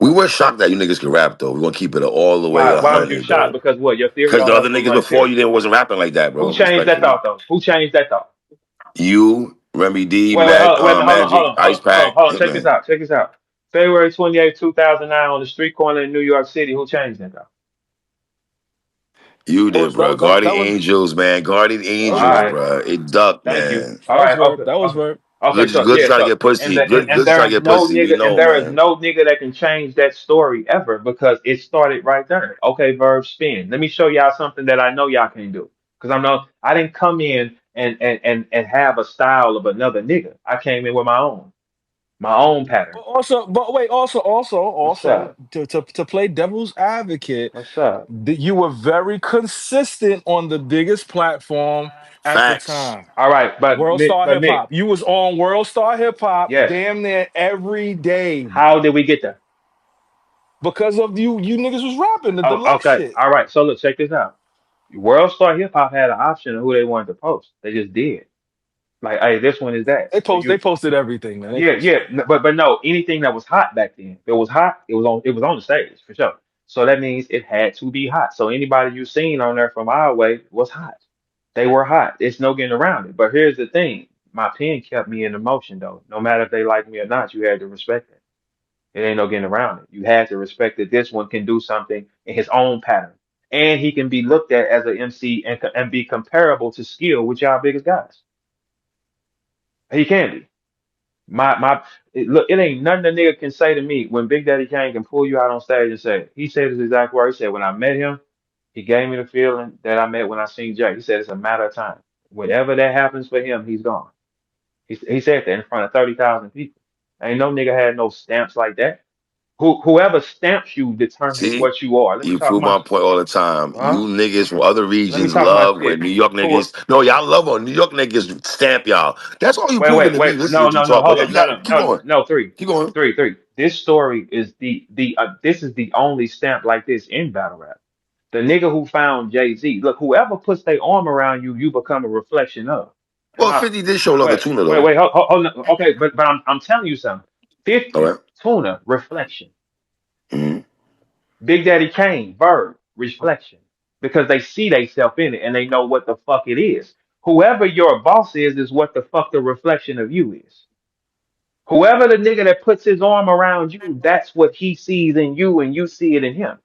We were shocked that you niggas could rap though. We're gonna keep it all the way Why was you 100 shocked? though. Because what your theory Because on the other hustle niggas versus before theory. you didn't wasn't rapping like that, Who bro. changed that Respectfully. thought though? Who changed that thought? You, Remy D, Wait, Mag, wait a minute, hold on, hold Magic, on, hold Ice on, hold on, Pack, hold on. Check this Hitman. out. Check this out. February 2009 on the street corner in New York City. Who changed that though? You That did, was that bro. was that, Guardian that was Angels, man. Guardian that All was Angels, Verb. right. bro. It ducked, Thank you. man. All That was right. Verb. Okay. That was Okay. Verb. Okay. So Good yeah. to try to So get and pussy. the, and Good to try there to is get no pussy. We nigga and know, there is man. no nigga that can change that story ever because it started right there. Okay, verb spin. Let me show y'all something that I know y'all can't do. Because I didn't come in and have a style of another nigga. I came in with my own. My own But pattern. also, but wait, What's also up? to play devil's advocate, What's up? that you were very consistent on the biggest platform at the Facts. time. All right, World Star but Hip Nick, Hop. You was on World Star Hip Hop yes. damn near every day, How bro. did we get there? Because of you niggas was rapping the Oh, deluxe okay. shit. All right. So look, check this out. World Star Hip Hop had an option of who they wanted to post. They just did. Like, hey, this one is that. So They you, posted everything, man. They yeah, posted yeah. everything. But no, anything that was hot back then. If it was hot, it was on the stage for sure. So that means it had to be hot. So anybody you seen on there from our way was hot. They were hot. It's no getting around it. But here's the thing. My pen kept me in the motion though. No matter if they like me or not, you had to respect it. It ain't no getting around it. You had to respect that this one can do something in his own pattern. And he can be looked at as an MC and be comparable to skill with y'all biggest guys. He can be. Look, it ain't nothing the nigga can say to me when Big Daddy Kane can pull you out on stage and say, he said his exact word. He said, when I met him, he gave me the feeling that I met when I seen Jay. He said it's a matter of time. Whenever that happens for him, he's gone. He said that in front of 30,000 people. Ain't no nigga had no stamps like that. Whoever stamps you determines See, what you are. Let me you talk prove my my point all the time. You huh? niggas from other Let me regions talk my love when shit. New York Who? niggas. No, y'all love when New York niggas stamp y'all. That's all you proving to me. Wait. Listening No, to you no, no. talk. But Hold yeah, on. you No, got no, keep no, going. no. Three, Keep going. three, three. This story is this is the only stamp like this in battle rap. The nigga who found Jay-Z. Look, whoever puts their arm around you, you become a reflection of. Am Well, I? 50 did show love to Tuna though. Hold on. Okay, but I'm telling you something. All 50 right. Tuna reflection. Mm-hmm. Big Daddy Kane, Verb, reflection. Because they see themselves in it and they know what the fuck it is. Whoever your boss is what the fuck the reflection of you is. Whoever the nigga that puts his arm around you, that's what he sees in you and you see it in him.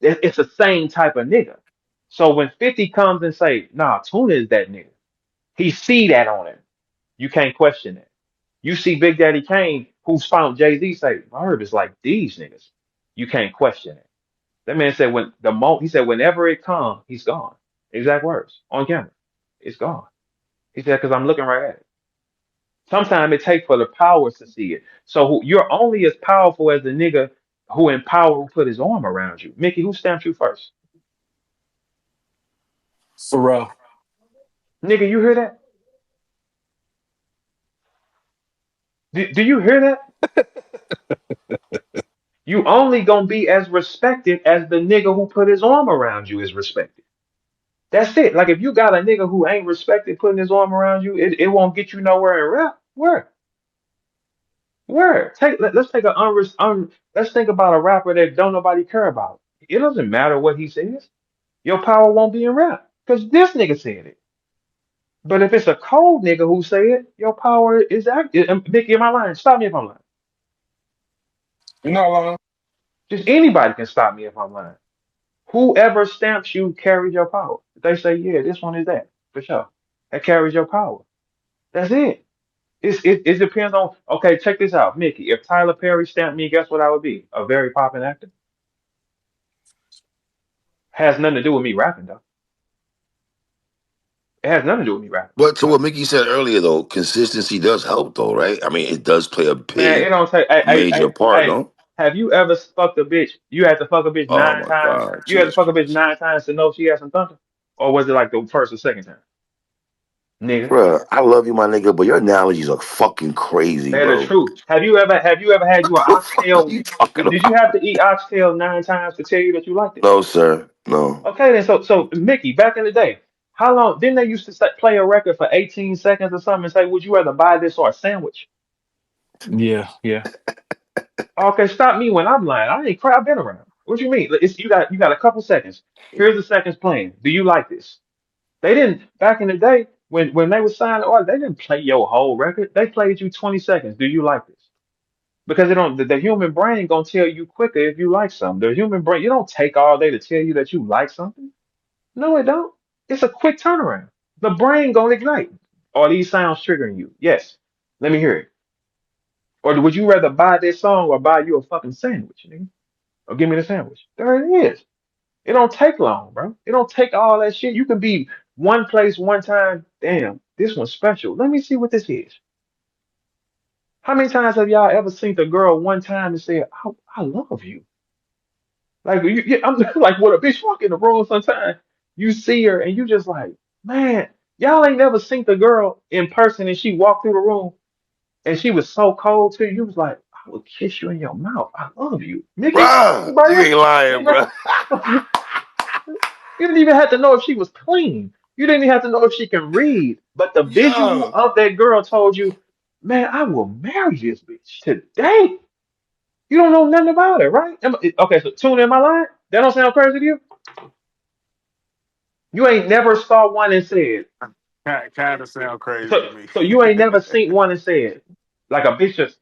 It's the same type of nigga. So when 50 comes and say, nah, Tuna is that nigga, he see that on him. You can't question it. You see Big Daddy Kane, who's found Jay-Z, say, Verb is like these niggas. You can't question it. That man said he said whenever it comes, he's gone. Exact words on camera. It's gone. He said, because I'm looking right at it. Sometimes it takes for the powers to see it. So you're only as powerful as the nigga who in power who put his arm around you. Mickey, who stamped you first? Pharrell. Nigga, you hear that? Do you hear that? You only gonna be as respected as the nigga who put his arm around you is respected. That's it. Like if you got a nigga who ain't respected putting his arm around you, it won't get you nowhere in rap. Where? Where? Let's take let's think about a rapper that don't nobody care about. It doesn't matter what he says. Your power won't be in rap because this nigga said it. But if it's a cold nigga who say it, your power is active. Mickey, am I lying? Stop me if I'm lying. You're not lying. Just anybody can stop me if I'm lying. Whoever stamps you carries your power. They say, yeah, this one is that for sure. That carries your power. That's it. It depends on. Okay, check this out, Mickey. If Tyler Perry stamped me, guess what I would be? A very popping actor. Has nothing to do with me rapping though. It has nothing to do with me rapping. But to what Mickey said earlier though, consistency does help though, right? I mean, it does play a Man, it big don't take. major part, Hey. no? Have you ever fucked a bitch? You had to fuck a bitch Oh nine my times. God, You had to Jesus fuck a bitch Christ. 9 times to know she had some thunder, or was it like the first or second time, nigga? Bruh, I love you, my nigga, but your analogies are fucking crazy, They're the bro. truth. Have you ever had you an What the fuck are oxtail? you talking Did you about? have to eat oxtail 9 times to tell you that you liked it? No, sir. No. Okay, then. So Mickey, back in the day, how long didn't they used to play a record for 18 seconds or something and say, "Would you rather buy this or a sandwich?" Yeah, yeah. Okay, stop me when I'm lying. I ain't cry. I've been around. What you mean? You got a couple seconds. Here's the seconds playing. Do you like this? They didn't back in the day when they were signing order. They didn't play your whole record. They played you 20 seconds. Do you like this? Because it don't the human brain gonna tell you quicker if you like something. The human brain, you don't take all day to tell you that you like something. No, it don't. It's a quick turnaround. The brain gonna ignite. Are these sounds triggering you? Yes. Let me hear it. Or would you rather buy this song or buy you a fucking sandwich, nigga? Or give me the sandwich. There it is. It don't take long, bro. It don't take all that shit. You can be one place one time. Damn, this one's special. Let me see what this is. How many times have y'all ever seen the girl one time and said, I love you? Like I'm like when a bitch walk in the room sometimes, you see her and you just like, man, y'all ain't never seen the girl in person and she walked through the room and she was so cold to you. You was like, I would kiss you in your mouth. I love you. Mickey, Bruh, you anybody ain't lying, else? bruh. You didn't even have to know if she was clean. You didn't even have to know if she can read. But the visual Yo, of that girl told you, man, I will marry this bitch today. You don't know nothing about her, right? Okay, so tune in my line. That don't sound crazy to you? You ain't never saw one and said, Kind of sound crazy to so me. so you ain't never seen one and said, like a bitch just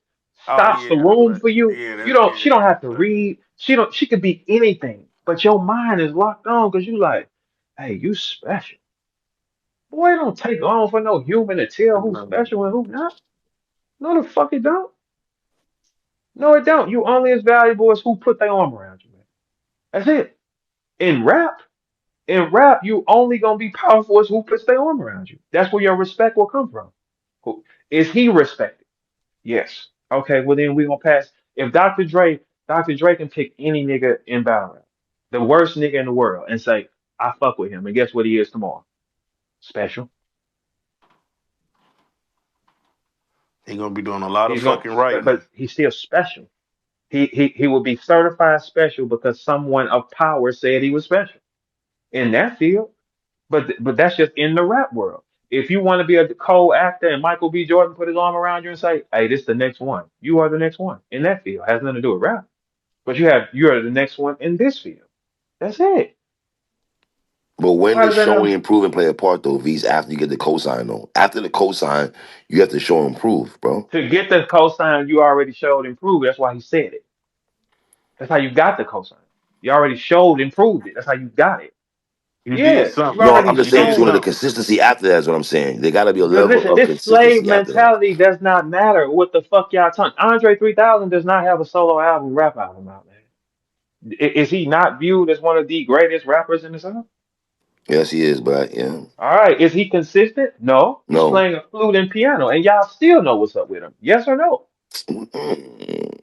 Oh stops the yeah, room but for you. yeah, You that's don't she don't yeah. have to But read. She could be anything. But your mind is locked on because you like, hey, you special. Boy, it don't take long for no human to tell who's special and who not. No, the fuck it don't. No, it don't. You only as valuable as who put their arm around you, man. That's it. In rap, you only gonna be powerful as who puts their arm around you. That's where your respect will come from. Is he respected? Yes. Okay, well then we gonna pass. If Dr. Dre can pick any nigga in battle rap, the worst nigga in the world, and say, I fuck with him, and guess what he is tomorrow? Special. he gonna be doing a lot of He's gonna, fucking but writing. he's still special. He will be certified special because someone of power said he was special in that field. But that's just in the rap world. If you want to be a co-actor and Michael B. Jordan put his arm around you and say, "Hey, this is the next one," you are the next one in that field. Has nothing to do with rap, but you are the next one in this field. That's it. but when Why does does that showing not? improvement play a part though, V's, after you get the cosign though? After the cosign, you have to show improve, bro. To get the cosign, you already showed and proved. That's why he said it. That's how you got the cosign. You already showed and proved it. That's how you got it. You did Yeah, you something. No, already I'm just You saying did tune shown. in the something. consistency after that is what I'm saying. There gotta be a But level listen, of this slave consistency after that. mentality does not matter what the fuck y'all talking. Andre 3000 does not have a solo album, rap album out, man. Is he not viewed as one of the greatest rappers in the South? Yes, he is, but yeah. All right. Is he consistent? No. He's No. playing a flute and piano, and y'all still know what's up with him. Yes or no? Mm.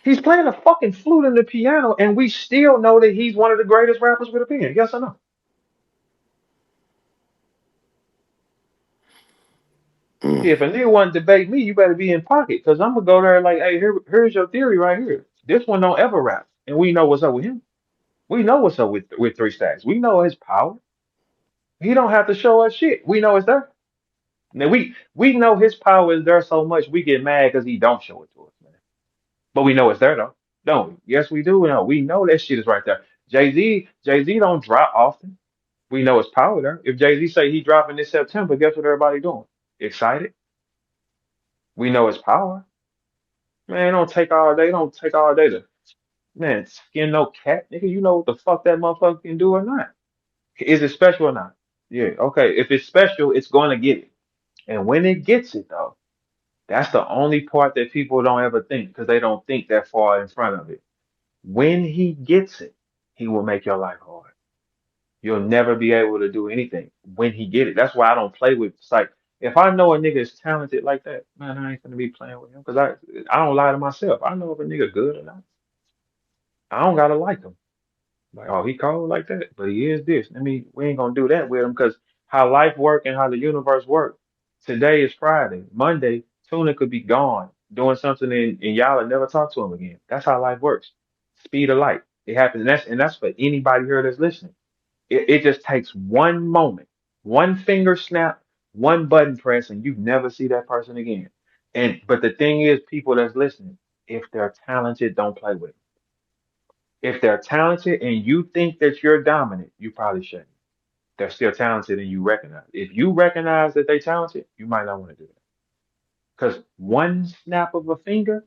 He's playing a fucking flute and the piano, and we still know that he's one of the greatest rappers with a pen. Yes or no? Mm. See, if a nigga want to debate me, you better be in pocket, because I'm gonna go there like, hey, here's your theory right here. This one don't ever rap, and we know what's up with him. We know what's up with Three Stacks. We know his power. He don't have to show us shit. We know it's there. Now we know his power is there so much we get mad because he don't show it to us, man. But we know it's there though, don't we? Yes, we do. No, we know that shit is right there. Jay Z don't drop often. We know his power there. If Jay Z say he dropping this September, guess what everybody doing? Excited. We know his power. Man, it don't take all day. Don't take all day to man skin no cat, nigga. You know what the fuck that motherfucker can do or not? Is it special or not? Yeah, okay. If it's special, it's going to get it. And when it gets it, though, that's the only part that people don't ever think because they don't think that far in front of it. When he gets it, he will make your life hard. You'll never be able to do anything when he get it. That's why I don't play with. It's like if I know a nigga is talented like that, man, I ain't gonna be playing with him because I don't lie to myself. I know if a nigga good or not. I don't gotta like him. Like, oh, he cold like that, but he is this. I mean, we ain't gonna do that with him because how life work and how the universe work. Today is Friday. Monday, Tuna could be gone doing something, and y'all will never talk to him again. That's how life works. Speed of light. It happens, and that's for anybody here that's listening. It just takes one moment, one finger snap, one button press, and you never see that person again. And but the thing is, people that's listening, if they're talented, don't play with it. If they're talented and you think that you're dominant, you probably shouldn't. They're still talented and you recognize. If you recognize that they're talented, you might not want to do that. Because one snap of a finger,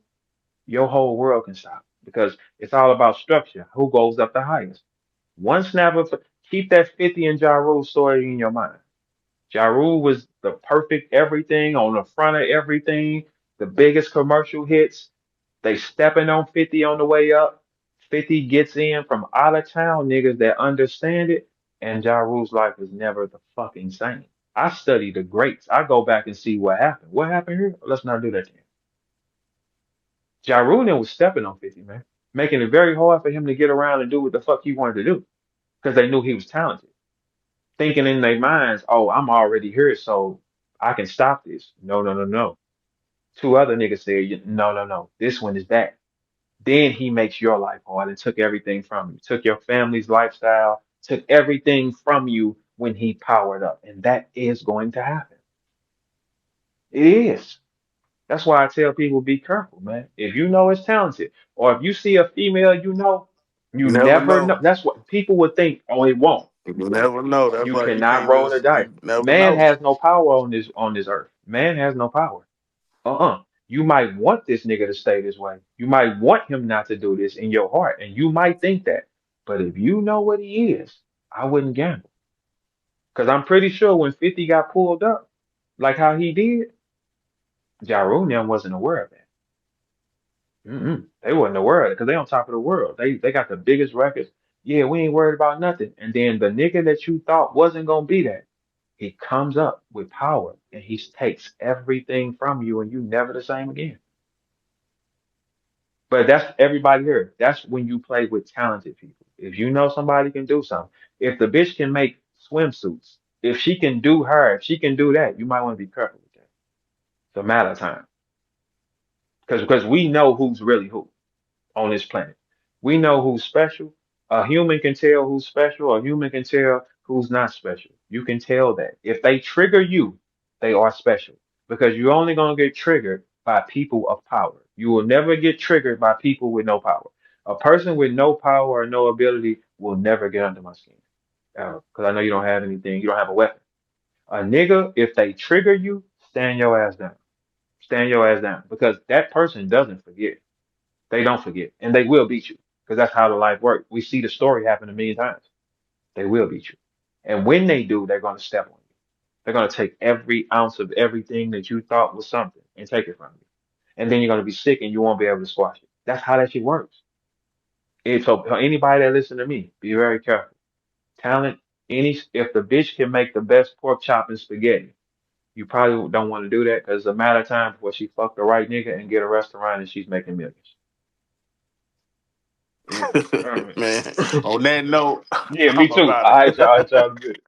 your whole world can stop. Because it's all about structure. Who goes up the highest? One snap of keep that 50 and Ja Rule story in your mind. Ja Rule was the perfect everything on the front of everything, the biggest commercial hits. They stepping on 50 on the way up. 50 gets in from out of town niggas that understand it, and Ja Rule's life is never the fucking same. I study the greats. I go back and see what happened. What happened here? Let's not do that again. Ja Rule was stepping on 50, man, making it very hard for him to get around and do what the fuck he wanted to do because they knew he was talented. Thinking in their minds, oh, I'm already here, so I can stop this. No, no, no, no. Two other niggas said, no, no, no. This one is that. Then he makes your life hard and took everything from you, took your family's lifestyle, took everything from you when he powered up. And that is going to happen. It is. That's why I tell people be careful, man. If you know it's talented, or if you see a female you Never never know. know. That's what people would think, oh, it won't. You never know. That's You why you cannot can't roll the just. dice. You never Man know. has no power on this earth. Man has no power. You might want this nigga to stay this way. You might want him not to do this in your heart, and you might think that. But if you know what he is, I wouldn't gamble. Because I'm pretty sure when 50 got pulled up, like how he did, Ja Rule now wasn't aware of that. They wasn't aware of it because they on top of the world. They got the biggest records. Yeah, we ain't worried about nothing. And then the nigga that you thought wasn't gonna be that, he comes up with power and he takes everything from you and you never the same again. But that's everybody here. That's when you play with talented people. If you know somebody can do something, if the bitch can make swimsuits, if she can do her, if she can do that, you might want to be careful with that. It's a matter of time. Because we know who's really who on this planet. We know who's special. A human can tell who's special. A human can tell who's not special. You can tell that. If they trigger you, they are special because you're only going to get triggered by people of power. You will never get triggered by people with no power. A person with no power or no ability will never get under my skin. Because I know you don't have anything. You don't have a weapon. A nigga, if they trigger you, stand your ass down. Stand your ass down because that person doesn't forget. They don't forget, and they will beat you because that's how the life works. We see the story happen a million times. They will beat you, and when they do, they're going to step on you. They're going to take every ounce of everything that you thought was something and take it from you, and then you're going to be sick and you won't be able to squash it. That's how that shit works. So for anybody that listen to me, be very careful. Talent, if the bitch can make the best pork chop and spaghetti, you probably don't want to do that because it's a matter of time before she fuck the right nigga and get a restaurant and she's making millions. Yeah. All right. Man, on that note, Yeah, me I'm too. about All right, y'all. All it. right, y'all. Good.